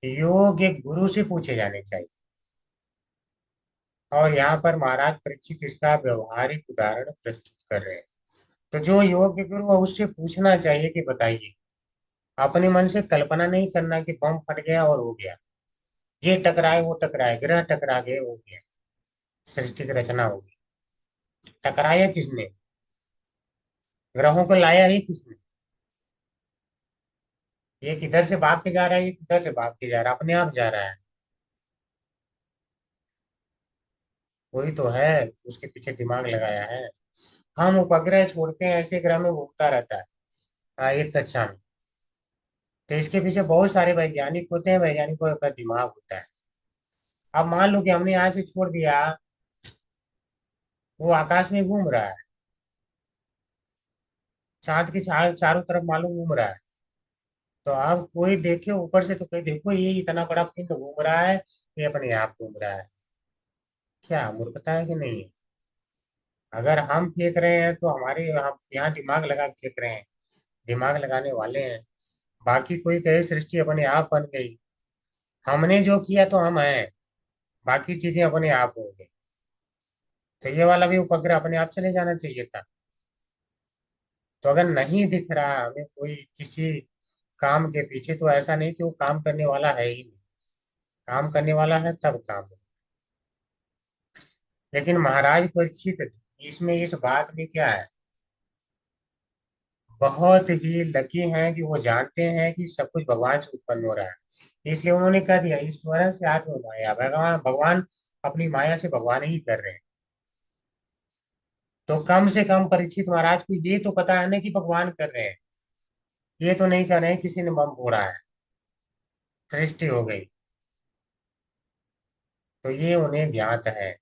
योग्य गुरु से पूछे जाने चाहिए। और यहाँ पर महाराज परीक्षित इसका व्यवहारिक उदाहरण प्रस्तुत कर रहे हैं। तो जो योग्य गुरु है उससे पूछना चाहिए कि बताइए, अपने मन से कल्पना नहीं करना कि बम फट गया और हो गया, ये टकराए वो टकराए, ग्रह टकरा गए हो गया, सृष्टि की रचना होगी। टकराया किसने? ग्रहों को लाया ही किसने? ये किधर से भाग के जा रहा है, ये किधर से भाग के जा रहा है, अपने आप जा रहा है। वही तो है, उसके पीछे दिमाग लगाया है। हम उपग्रह छोड़ते हैं, ऐसे ग्रह में घूमता रहता है। एक कक्षा में। तो इसके पीछे बहुत सारे वैज्ञानिक होते हैं, वैज्ञानिकों का दिमाग होता है। अब मान लो कि हमने यहाँ से छोड़ दिया, वो आकाश में घूम रहा है, चांद के चारों तरफ मालूम घूम रहा है। तो अब कोई देखे ऊपर से तो कोई देखो ये इतना बड़ा पिंड घूम रहा है, ये अपने आप घूम रहा है। क्या मूर्खता है कि नहीं? अगर हम फेंक रहे हैं तो हमारे यहाँ दिमाग लगा के फेंक रहे हैं, दिमाग लगाने वाले हैं। बाकी कोई कहे सृष्टि अपने आप बन गई, हमने जो किया तो हम हैं, बाकी चीजें अपने आप हो गई। तो ये वाला भी उपग्रह अपने आप चले जाना चाहिए था। तो अगर नहीं दिख रहा हमें कोई किसी काम के पीछे, तो ऐसा नहीं कि वो काम करने वाला है ही नहीं। काम करने वाला है तब काम हो। लेकिन महाराज परीक्षित इसमें इस बात में क्या है, बहुत ही लकी हैं कि वो जानते हैं कि सब कुछ भगवान से उत्पन्न हो रहा है। इसलिए उन्होंने कह दिया, ईश्वर से आत्म माया, भगवान भगवान अपनी माया से भगवान ही कर रहे हैं। तो कम से कम परीक्षित महाराज को ये तो पता है ना कि भगवान कर रहे हैं। ये तो नहीं कर रहे हैं किसी ने बम फोड़ा है, सृष्टि हो गई। तो ये उन्हें ज्ञात है,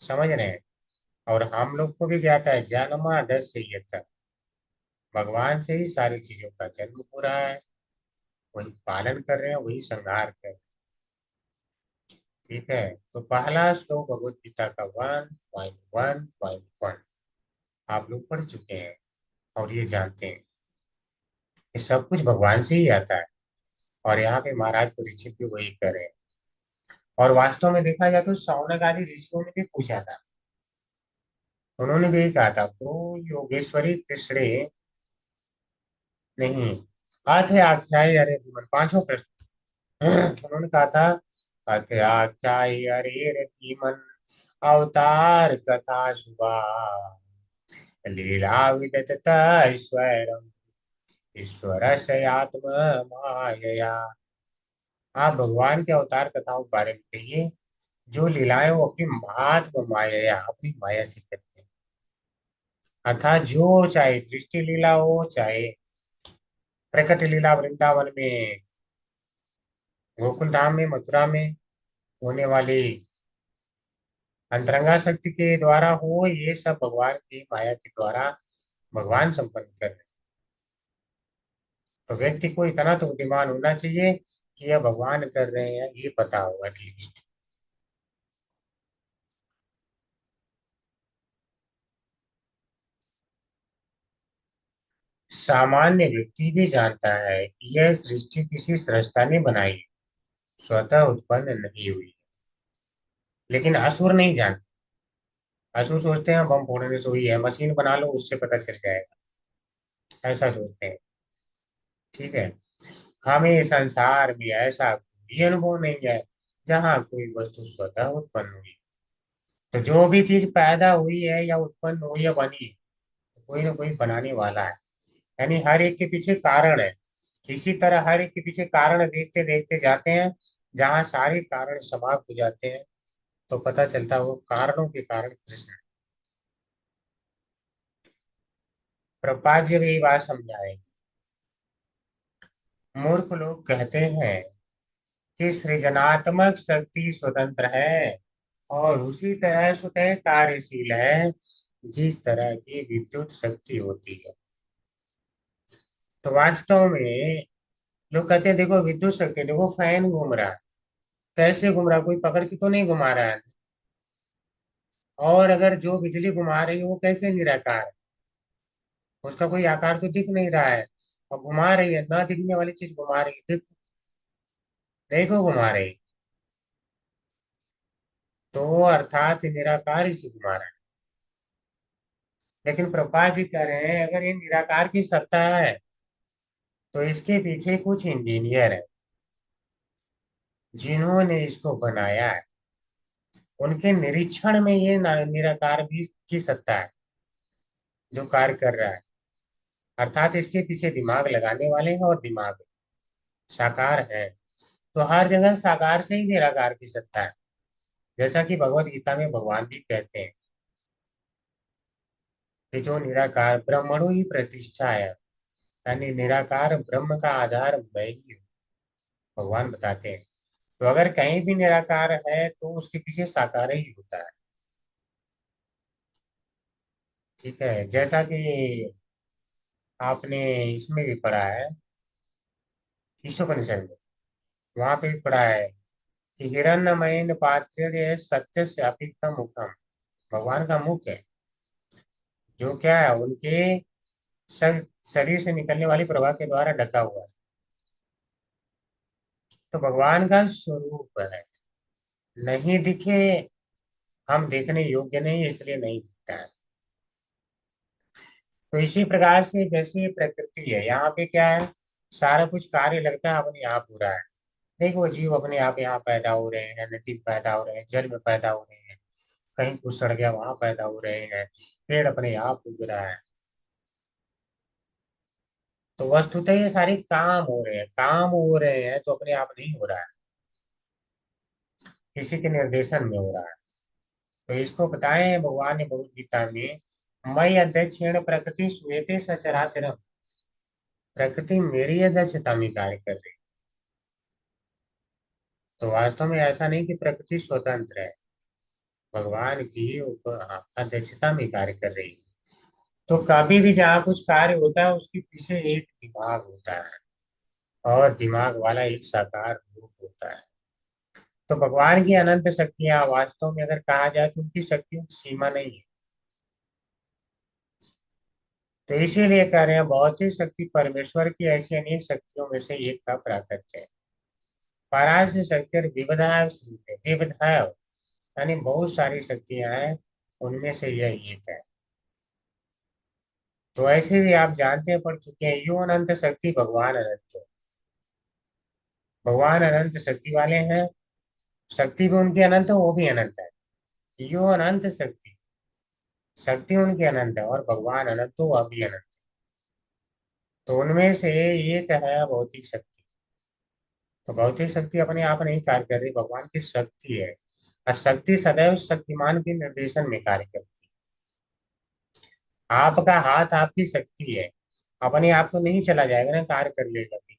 समझ रहे हैं। और हम लोग को भी ज्ञात है, जन्मादस्य ये तक भगवान से ही सारी चीजों का जन्म हो रहा है, वही पालन कर रहे हैं, वही संहार कर रहे हैं। ठीक है। तो पहला श्लोक भगवत गीता का 1.1.1 आप लोग पढ़ चुके हैं और ये जानते हैं कि सब कुछ भगवान से ही आता है। और यहाँ पे महाराज परीक्षित भी वही कर रहे हैं। और वास्तव में देखा जाए तो शौनक आदि ऋषियों ने भी पूछा था, उन्होंने भी यही कहा था, तो योगेश्वरी कृष्णे नहीं आथे आख्याय अरे धीमन, पांचों प्रश्न उन्होंने कहा था, अथे आख्याय अरे धीमन, अवतार कथा शुभा, लीला विदत ईश्वरम, ईश्वर से आत्म मायया। आप भगवान के अवतार कथाओं के बारे में कहिए, जो लीलाएं वो अपनी आत्म माया, अपनी माया से करते हैं। अर्थात जो चाहे सृष्टि लीला हो, चाहे प्रकट लीला वृंदावन में, गोकुल धाम में, मथुरा में होने वाली अंतरंगा शक्ति के द्वारा हो, ये सब भगवान की माया के द्वारा भगवान संपन्न कर रहे हैं। तो व्यक्ति को इतना तो बुद्धिमान होना चाहिए कि यह भगवान कर रहे हैं, ये पता होगा एटलीस्ट। सामान्य व्यक्ति भी जानता है कि यह सृष्टि किसी सृष्टा ने बनाई है, स्वतः उत्पन्न नहीं हुई। लेकिन असुर नहीं जानते। असुर सोचते हैं बम फोड़ने से हुई है, मशीन बना लो उससे पता चल जाएगा, ऐसा सोचते हैं। ठीक है। हमें संसार में ऐसा कोई अनुभव नहीं है जहाँ कोई वस्तु स्वतः उत्पन्न हुई। तो जो भी चीज पैदा हुई है या उत्पन्न हुई या बनी है, कोई ना कोई बनाने वाला है। यानी हर एक के पीछे कारण है। इसी तरह हर एक के पीछे कारण देखते देखते जाते हैं, जहाँ सारे कारण समाप्त हो जाते हैं तो पता चलता है वो कारणों के कारण कृष्ण है। प्रभुपाद जी यही बात समझाए। मूर्ख लोग कहते हैं कि सृजनात्मक शक्ति स्वतंत्र है और उसी तरह स्वतः कार्यशील है जिस तरह की विद्युत शक्ति होती है। तो वास्तव में लोग कहते हैं देखो विद्युत शक्ति, देखो फैन घूम रहा है, कैसे घूम रहा है, कोई पकड़ के तो नहीं घुमा रहा है। और अगर जो बिजली घुमा रही है वो कैसे निराकार है, उसका कोई आकार तो दिख नहीं रहा है, और घुमा रही है, ना दिखने वाली चीज घुमा रही है, देखो देखो घुमा रही है। तो वो अर्थात निराकार ही से घुमा रहा है। लेकिन प्रभुपाद जी कह रहे हैं अगर ये निराकार की सत्ता है तो इसके पीछे कुछ इंजीनियर है जिन्होंने इसको बनाया है। उनके निरीक्षण में ये निराकार भी की सत्ता है जो कार्य कर रहा है। अर्थात इसके पीछे दिमाग लगाने वाले हैं और दिमाग साकार है। तो हर जगह साकार से ही निराकार की सत्ता है। जैसा कि भगवत गीता में भगवान भी कहते हैं कि जो निराकार ब्रह्मणु ही प्रतिष्ठा है, यानी निराकार ब्रह्म का आधार मैं ही हूँ, भगवान बताते हैं। तो अगर कहीं भी निराकार है तो उसके पीछे साकार ही होता है। ठीक है, जैसा कि आपने इसमें भी पढ़ा है, ईशोपनिषद में, वहां पे भी पढ़ा है कि हिरण्यमयीन पात्रे सत्य से अपिक्तम मुखम, भगवान का मुख है जो क्या है उनके शरीर से निकलने वाली प्रभा के द्वारा ढका हुआ है। तो भगवान का स्वरूप है, नहीं दिखे, हम देखने योग्य नहीं इसलिए नहीं दिखता है। तो इसी प्रकार से जैसे प्रकृति है, यहाँ पे क्या है, सारा कुछ कार्य लगता है अपने आप हो रहा है। देखो जीव अपने आप यहाँ पैदा हो रहे हैं, नदी में पैदा हो रहे हैं, जल में पैदा हो रहे हैं, कहीं कुछ सड़ गया वहां पैदा हो रहे हैं, पेड़ अपने आप उग रहा है। तो वस्तुतः ये सारे काम हो रहे हैं, काम हो रहे हैं तो अपने आप नहीं हो रहा है, किसी के निर्देशन में हो रहा है। तो इसको बताएं भगवान ने भगवत गीता में, मई अध्यक्षेण प्रकृति श्वेते सचराचरम, प्रकृति मेरी अध्यक्षता में कार्य कर रही है। तो वास्तव में ऐसा नहीं कि प्रकृति स्वतंत्र है, भगवान की अध्यक्षता में कार्य कर रही है। तो कभी भी जहाँ कुछ कार्य होता है उसके पीछे एक दिमाग होता है और दिमाग वाला एक साकार रूप होता है। तो भगवान की अनंत शक्तियां वास्तव में अगर कहा जाए तो उनकी शक्तियों की सीमा नहीं है। तो इसीलिए कह रहे हैं भौतिक शक्ति परमेश्वर की ऐसी अनेक शक्तियों में से एक का प्राकट्य है। पराशर शक्ति विविधाएं विविधाएं, यानी बहुत सारी शक्तियां हैं, उनमें से यह एक है। तो ऐसे भी आप जानते हैं, पढ़ चुके हैं, यो अनंत शक्ति भगवान अनंत है। भगवान अनंत शक्ति वाले हैं, शक्ति भी उनकी अनंत है, वो भी अनंत है। यो अनंत शक्ति, शक्ति उनकी अनंत है और भगवान अनंत तो वह भी अनंत। तो उनमें से एक है भौतिक शक्ति। तो भौतिक शक्ति अपने आप नहीं कार्य कर रही, भगवान की शक्ति है। और शक्ति सदैव शक्तिमान के निर्देशन में कार्य करती है। आपका हाथ आपकी शक्ति है, अपने आप तो नहीं चला जाएगा ना, कार्य कर लेगा भी।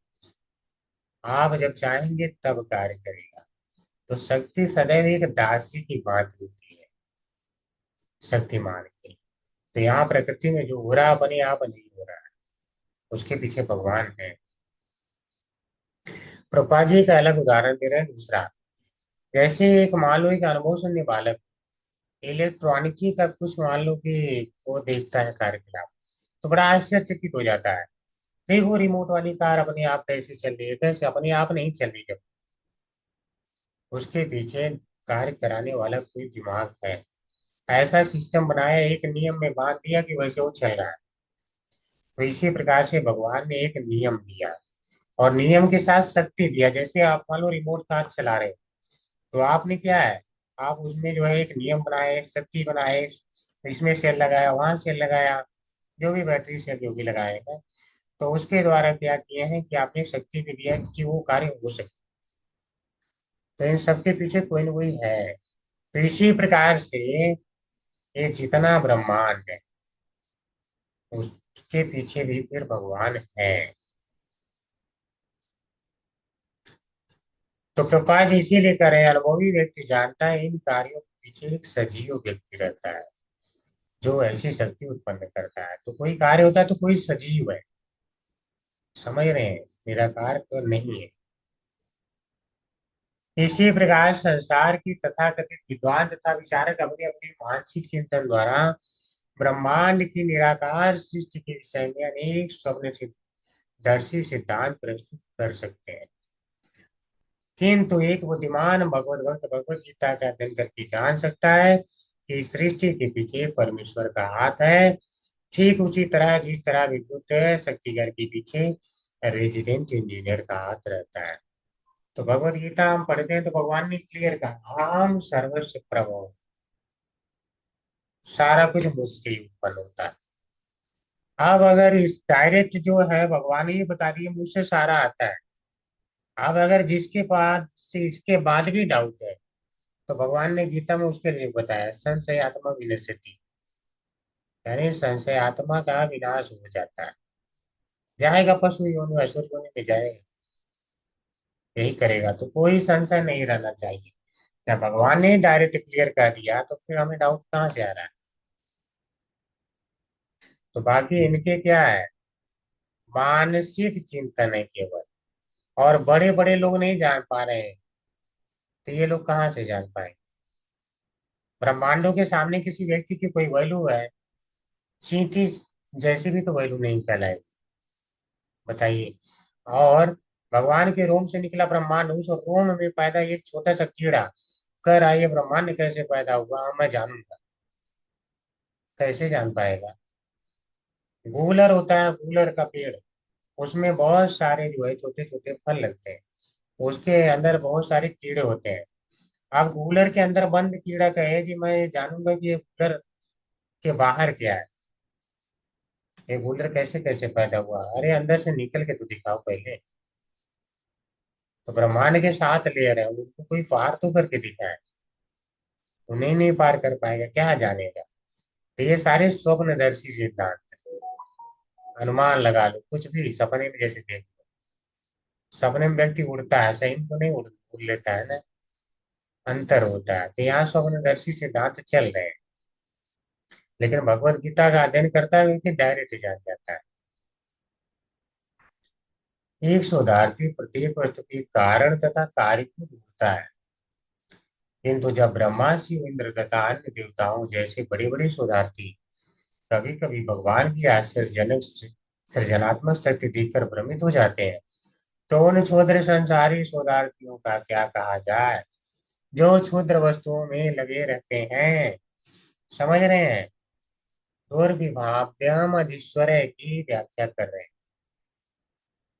आप जब चाहेंगे तब कार्य करेगा। तो शक्ति सदैव एक दासी की बात होती है शक्तिमान की। तो यहाँ प्रकृति में जो हो रहा है अपने आप नहीं हो रहा है, उसके पीछे भगवान है। प्रभुपाद जी का अलग उदाहरण दे रहे हैं दूसरा। जैसे एक मान लो एक अनुभव शून्य बालक इलेक्ट्रॉनिकी का कुछ मान लो कि वो देखता है कार्यकलाप, तो बड़ा आश्चर्यचकित हो जाता है। देखो रिमोट वाली कार अपने आप कैसे चल रही है, कैसे अपने आप नहीं चल रही, जब उसके पीछे कार्य कराने वाला कोई दिमाग है। ऐसा सिस्टम बनाया, एक नियम में बांध दिया कि वैसे वो चल रहा है। तो इसी प्रकार से भगवान ने एक नियम दिया और नियम के साथ शक्ति दिया। जैसे आप मान लो रिमोट कार चला रहे हो, तो आपने क्या है, आप उसमें जो है एक नियम बनाए, शक्ति बनाए, इसमें सेल लगाया, वहां सेल लगाया, जो भी बैटरी सेल जो भी लगाएगा, तो उसके द्वारा क्या किए हैं कि आपने शक्ति भी दिया कि वो कार्य हो सके। तो इन सबके पीछे कोई ना कोई है। तो इसी प्रकार से ये जितना ब्रह्मांड है उसके पीछे भी फिर भगवान है। तो प्रभुपाद जी इसीलिए कर रहे हैं, अनुभवी व्यक्ति जानता है इन कार्यों के पीछे एक सजीव व्यक्ति रहता है जो ऐसी शक्ति उत्पन्न करता है। तो कोई कार्य होता है तो कोई सजीव है, समझ रहे हैं, निराकार तो नहीं है। इसी प्रकार संसार की तथाकथित विद्वान तथा विचारक अपने अपने मानसिक चिंतन द्वारा ब्रह्मांड की निराकार सृष्टि के विषय में अनेक स्वप्न दर्शी सिद्धांत प्रस्तुत कर सकते हैं, किंतु एक बुद्धिमान भगवत भक्त भगवत गीता का अध्ययन करके जान सकता है कि सृष्टि के पीछे परमेश्वर का हाथ है, ठीक उसी तरह जिस तरह विद्युत शक्तिघर के पीछे रेजिडेंट इंजीनियर का हाथ रहता है। तो भगवत गीता हम पढ़ते हैं तो भगवान ने क्लियर कहा, हम सर्वस्व प्रभु, सारा कुछ मुझसे ही उत्पन्न होता है। अब अगर इस डायरेक्ट जो है भगवान ही बता दिए मुझसे सारा आता है, अब अगर जिसके पास से इसके बाद भी डाउट है तो भगवान ने गीता में उसके लिए बताया, संशय आत्मा विनश्यति, यानी संशय आत्मा का विनाश हो जाता है, जाएगा पशु योनि असुर योनि में जाएगा, यही करेगा। तो कोई संशय नहीं रहना चाहिए। जब भगवान ने डायरेक्ट क्लियर कर दिया तो फिर हमें डाउट कहाँ से आ रहा है। तो बाकी इनके क्या है, मानसिक चिंतन है केवल, और बड़े बड़े लोग नहीं जान पा रहे हैं, तो ये लोग कहाँ से जान पाएंगे। ब्रह्मांडों के सामने किसी व्यक्ति की कोई वैल्यू है, चींटी जैसी भी तो वैल्यू नहीं कहलाएगी, बताइए। और भगवान के रोम से निकला ब्रह्मांड, उस रोम में पैदा एक छोटा सा कीड़ा कह रहा है ये ब्रह्मांड कैसे पैदा हुआ, मैं जानूंगा, कैसे जान पाएगा। गूलर होता है, गूलर का पेड़, उसमें बहुत सारे जो है छोटे छोटे फल लगते हैं, उसके अंदर बहुत सारे कीड़े होते हैं। अब गूलर के अंदर बंद कीड़ा कहे कि मैं जानूंगा कि ये गूलर के बाहर क्या है, ये गूलर कैसे कैसे पैदा हुआ, अरे अंदर से निकल के तो दिखाओ पहले। तो ब्रह्मांड के 7 लेयर है, उसको कोई पार तो करके दिखाए, उन्हें नहीं पार कर पाएगा, क्या जानेगा। तो ये सारे स्वप्नदर्शी सिद्धांत हैं। अनुमान लगा लो, कुछ भी सपने में जैसे देख लो, सपने में व्यक्ति उड़ता है, सही में तो नहीं उड़ लेता है ना, अंतर होता है। तो यहाँ स्वप्नदर्शी सिद्धांत चल रहे हैं, लेकिन भगवत गीता का अध्ययन करता है व्यक्ति डायरेक्ट जान जाता है। एक शोधार्थी प्रत्येक वस्तु के कारण तथा कार्य को ढूंढता है, किंतु जब ब्रह्मा शिव इंद्र तथा अन्य देवताओं जैसे बड़े बड़े शोधार्थी कभी कभी भगवान की आश्चर्यजनक सृजनात्मक शक्ति देखकर भ्रमित हो जाते हैं, तो उन क्षुद्र संसारी शोधार्थियों का क्या कहा जाए जो क्षुद्र वस्तुओं में लगे रहते हैं। समझ रहे हैं, दुर्विभाव्यम अधीश्वर की व्याख्या कर रहे हैं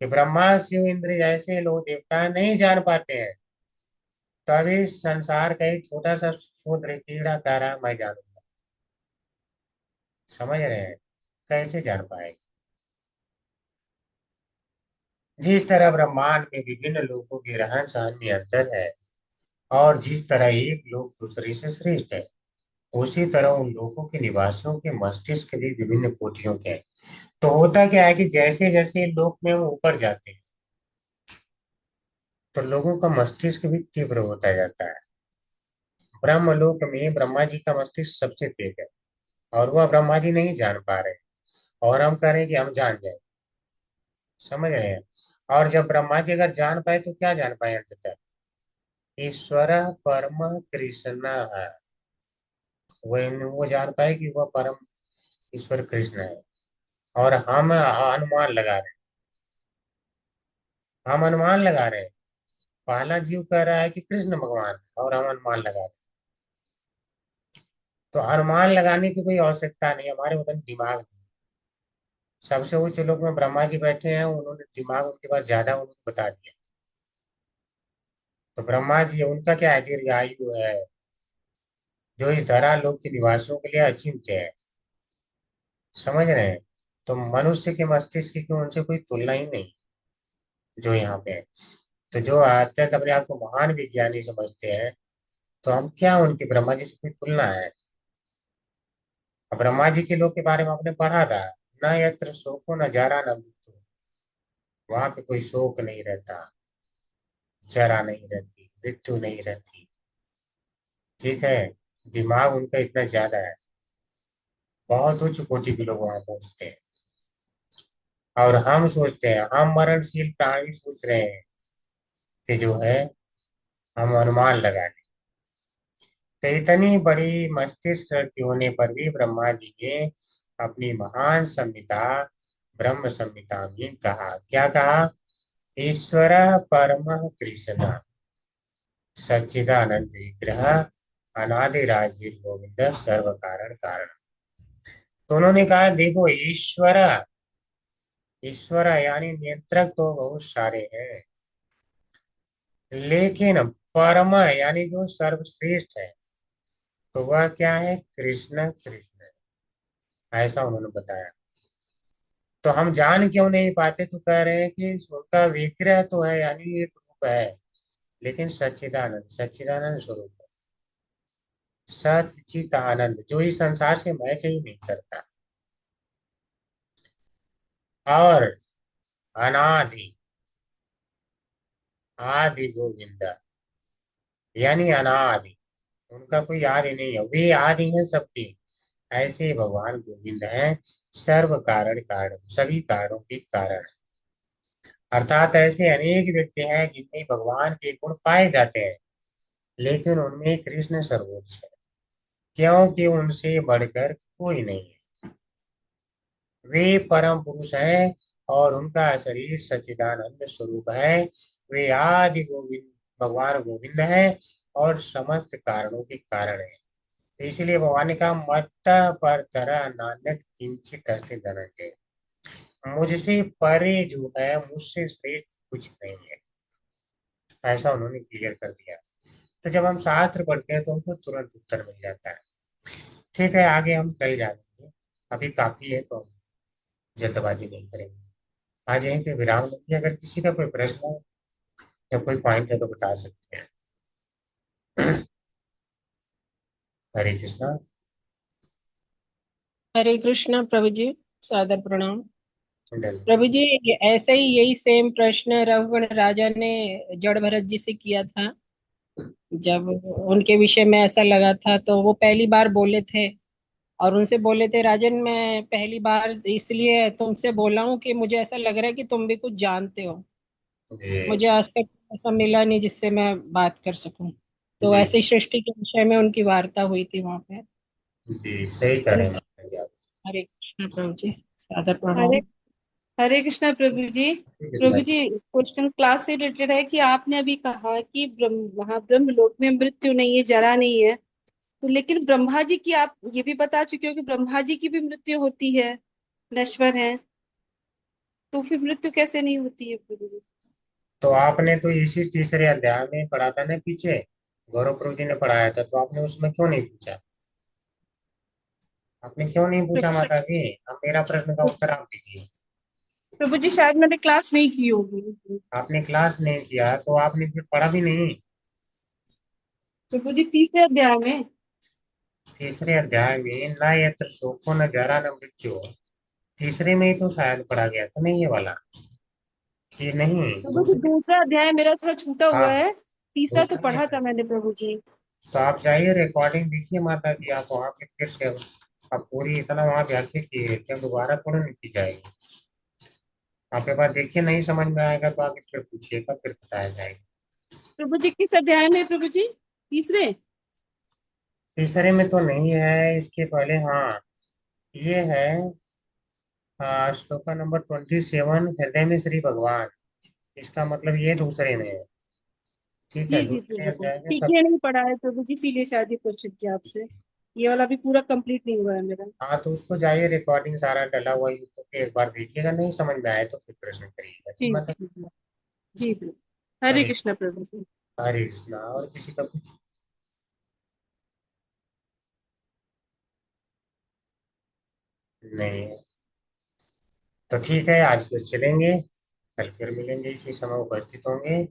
कि ब्रह्मा शिव इंद्र जैसे लोग देवता नहीं जान पाते हैं, तभी संसार का एक छोटा सा शूद्र कीड़ा कह रहा मैं जानूंगा। समझ रहे हैं, कैसे जान पाएंगे। जिस तरह ब्रह्मांड में विभिन्न लोगों के रहन सहन में अंतर है, और जिस तरह एक लोग दूसरे से श्रेष्ठ है, उसी तरह उन लोगों के निवासियों के मस्तिष्क भी विभिन्न कोटियों के हैं। तो होता क्या है कि जैसे जैसे लोक में वो ऊपर जाते हैं तो लोगों का मस्तिष्क भी तीव्र होता जाता है। ब्रह्मलोक में ब्रह्मा जी का मस्तिष्क सबसे तेज है, और वह ब्रह्मा जी नहीं जान पा रहे, और हम कह रहे हैं कि हम जान जाए। समझ रहे हैं। और जब ब्रह्मा जी अगर जान पाए तो क्या जान पाए अंततः, ईश्वर परम कृष्ण है, वो जान पाए कि वह परम ईश्वर कृष्ण है। और हम अनुमान लगा रहे हैं, हम अनुमान लगा रहे हैं, पहला जीव कह रहा है कि कृष्ण भगवान है और हम अनुमान लगा रहे हैं। तो अनुमान लगाने की कोई आवश्यकता नहीं, हमारे उधर दिमाग नहीं। सबसे उच्च लोक में ब्रह्मा जी बैठे हैं, उन्होंने दिमाग उनके पास ज्यादा, उन्होंने बता दिया। तो ब्रह्मा जी उनका क्या है, दीर्घायु है, जो इस धरा लोक के निवासियों के लिए अचिंत्य है। समझ रहे हैं? तो मनुष्य के मस्तिष्क की उनसे कोई तुलना ही नहीं जो यहाँ पे है। तो जो अत्यंत अपने आप को महान विज्ञानी समझते हैं, तो हम क्या उनकी ब्रह्मा जी से कोई तुलना है? अब ब्रह्मा जी के लोग के बारे में आपने पढ़ा था, न यत्र शोको न जरा न मृत्यु। वहां पे कोई शोक नहीं रहता, जरा नहीं रहती, मृत्यु नहीं रहती। ठीक है? दिमाग उनका इतना ज्यादा है, बहुत उच्च कोटि के लोग वहां पहुंचते हैं। और हम सोचते हैं, हम मरणशील प्राणी सोच रहे हैं कि जो है हम अनुमान लगा लें। तो इतनी बड़ी मस्तिष्क शक्ति होने पर भी ब्रह्मा जी ने अपनी महान संहिता ब्रह्म संहिता में कहा, क्या कहा? ईश्वर परम कृष्ण सच्चिदानंद विग्रह अनादि राज्य गोविंद सर्व कारण कारण। तो उन्होंने कहा, देखो ईश्वर, ईश्वर यानी नियंत्रक तो बहुत सारे हैं, लेकिन परम यानी जो सर्वश्रेष्ठ है, तो वह क्या है? कृष्ण कृष्ण, ऐसा उन्होंने बताया। तो हम जान क्यों नहीं पाते? तो कह रहे हैं कि उनका विग्रह तो है, यानी एक रूप है, लेकिन सच्चिदानंद, सच्चिदानंद स्वरूप है, सच्चित आनंद, जो इस संसार से मैच ही नहीं करता। और अनादि, आदि गोविंद यानी अनादि, उनका कोई आदि नहीं है, वे आदि है सबके। ऐसे भगवान गोविंद हैं, सर्व कारण कारण, सभी कारणों के कारण। अर्थात ऐसे अनेक व्यक्ति हैं जिनमें भगवान के गुण पाए जाते हैं, लेकिन उनमें कृष्ण सर्वोच्च है, क्योंकि उनसे बढ़कर कोई नहीं है। वे परम पुरुष हैं और उनका शरीर सच्चिदानंद स्वरूप है। वे आदि गोविंद, भगवान गोविंद हैं और समस्त कारणों के कारण है। तो इसलिए भगवान ने कहा, मत पर तरह नान्यत किंचित अस्ति धनंजय। मुझसे परे जो है, मुझसे श्रेष्ठ कुछ नहीं है, ऐसा उन्होंने क्लियर कर दिया। तो जब हम शास्त्र पढ़ते हैं तो हमको तुरंत उत्तर मिल जाता है। ठीक है, आगे हम कल जानेंगे, अभी काफी है तो हम जल्दबाजी नहीं करेंगे। आज यहीं पे विराम लेंगे। अगर किसी का कोई प्रश्न हो या कोई पॉइंट है तो बता सकते हैं। हरे कृष्णा। हरे कृष्णा प्रभु जी, सादर प्रणाम। धन्यवाद। प्रभु जी, ऐसे ही यही सेम प्रश्न रघुगण राजा ने जड़ भरत जी से किया था। जब उनके विषय में ऐसा लगा था तो वो पहली बार बोले थे, और उनसे बोले थे, राजन मैं पहली बार इसलिए तुमसे बोला हूँ कि मुझे ऐसा लग रहा है कि तुम भी कुछ जानते हो। जी मुझे आज तक ऐसा मिला नहीं जिससे मैं बात कर सकूं। तो जी ऐसे ही सृष्टि के विषय में उनकी वार्ता हुई थी वहां पे। जी, सही कह रहे हैं माता जी आप। हरे कृष्ण प्रभु जी, सादर हरे प्रणाम। हरे कृष्णा प्रभु जी। श्री कृष्णा प्रभु जी। जी, क्वेश्चन क्लास से रिलेटेड है कि आपने अभी कहा कि वहाँ ब्रह्म लोक में मृत्यु नहीं है, जरा नहीं है। तो लेकिन ब्रह्मा जी की आप ये भी बता चुके हो कि ब्रह्मा जी की भी मृत्यु होती है, नश्वर है। तो फिर मृत्यु कैसे नहीं होती है प्रभु जी? तो आपने तो इसी तीसरे अध्याय में पढ़ा था ना पीछे, गौरव प्रभु जी ने पढ़ाया था, तो आपने उसमें क्यों नहीं पूछा? आपने क्यों नहीं पूछा माता जी? अब मेरा प्रश्न का उत्तर आप दीजिए। प्रभु जी, शायद मैंने क्लास नहीं की होगी। आपने क्लास नहीं किया तो आपने फिर पढ़ा भी नहीं। प्रभु जी, तीसरे अध्याय में। तीसरे अध्याय में न यत्र शोको न जरा न मृत्यु, तीसरे में ही तो शायद पढ़ा गया था, नहीं ये वाला? ये नहीं, प्रभु जी, दूसरे। दूसरा अध्याय मेरा थोड़ा छूटा हुआ हाँ, है। तीसरा तो दूसरा में पढ़ा था है। मैंने प्रभु जी। तो आप जाइए रिकॉर्डिंग देखिए माता जी, आप वहाँ पे फिर से आप पूरी इतना वहाँ व्याख्या किए कि अब दोबारा थोड़ा नहीं की जाएगी। आप एक बार देखिए, नहीं समझ में आएगा तो आगे फिर पूछिएगा, फिर बताया जाएगा। प्रभु जी, किस अध्याय में प्रभु जी? तीसरे? तीसरे में तो नहीं है, इसके पहले हाँ ये है। श्लोक नंबर 27, हृदय में श्री भगवान, इसका मतलब ये दूसरे में है। ठीक है, जी जी दूसरे प्रभु जी, अध्याय में ठीक, सब। ये नहीं पढ़ा है प्रभु जी, इसीलिए शायद ये क्वेश्चन किया आपसे। ये वाला भी पूरा कंप्लीट नहीं हुआ है मेरा। हाँ, तो उसको जाइए, रिकॉर्डिंग सारा डला हुआ यूट्यूब पे, एक बार देखिएगा, नहीं समझ में आए तो फिर प्रश्न करिएगा। जी ठीक माता। है, जी प्रभु। हरे हरे कृष्ण प्रभु जी। हरे कृष्णा। और किसी का कुछ? नहीं। तो ठीक है, आज फिर चलेंगे, कल फिर मिलेंगे, इसी समय उपस्थित होंगे।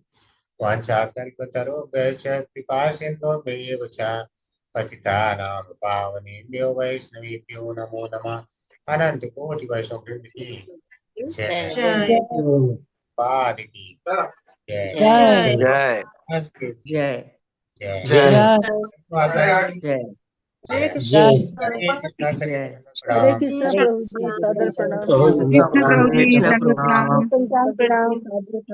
वाञ्छाकल्पतरो वैश्च कृपा सिन्धो भैयव च पतितानां पावनेभ्यो वैष्णवेभ्यो नमो नमः। अनंत कोटि वैष्णववृंद की जय। जय पाद की जय। जय जय जय। जय जय। जय माता की जय हरे जय। कृष्ण। हरे कृष्णा जय। हरे प्रणाम। कृष्ण प्रभु जी, सादर प्रणाम। कृष्ण प्रभु जी, कृष्ण सादर प्रणाम। प्रणाम। पंचांग प्रणाम।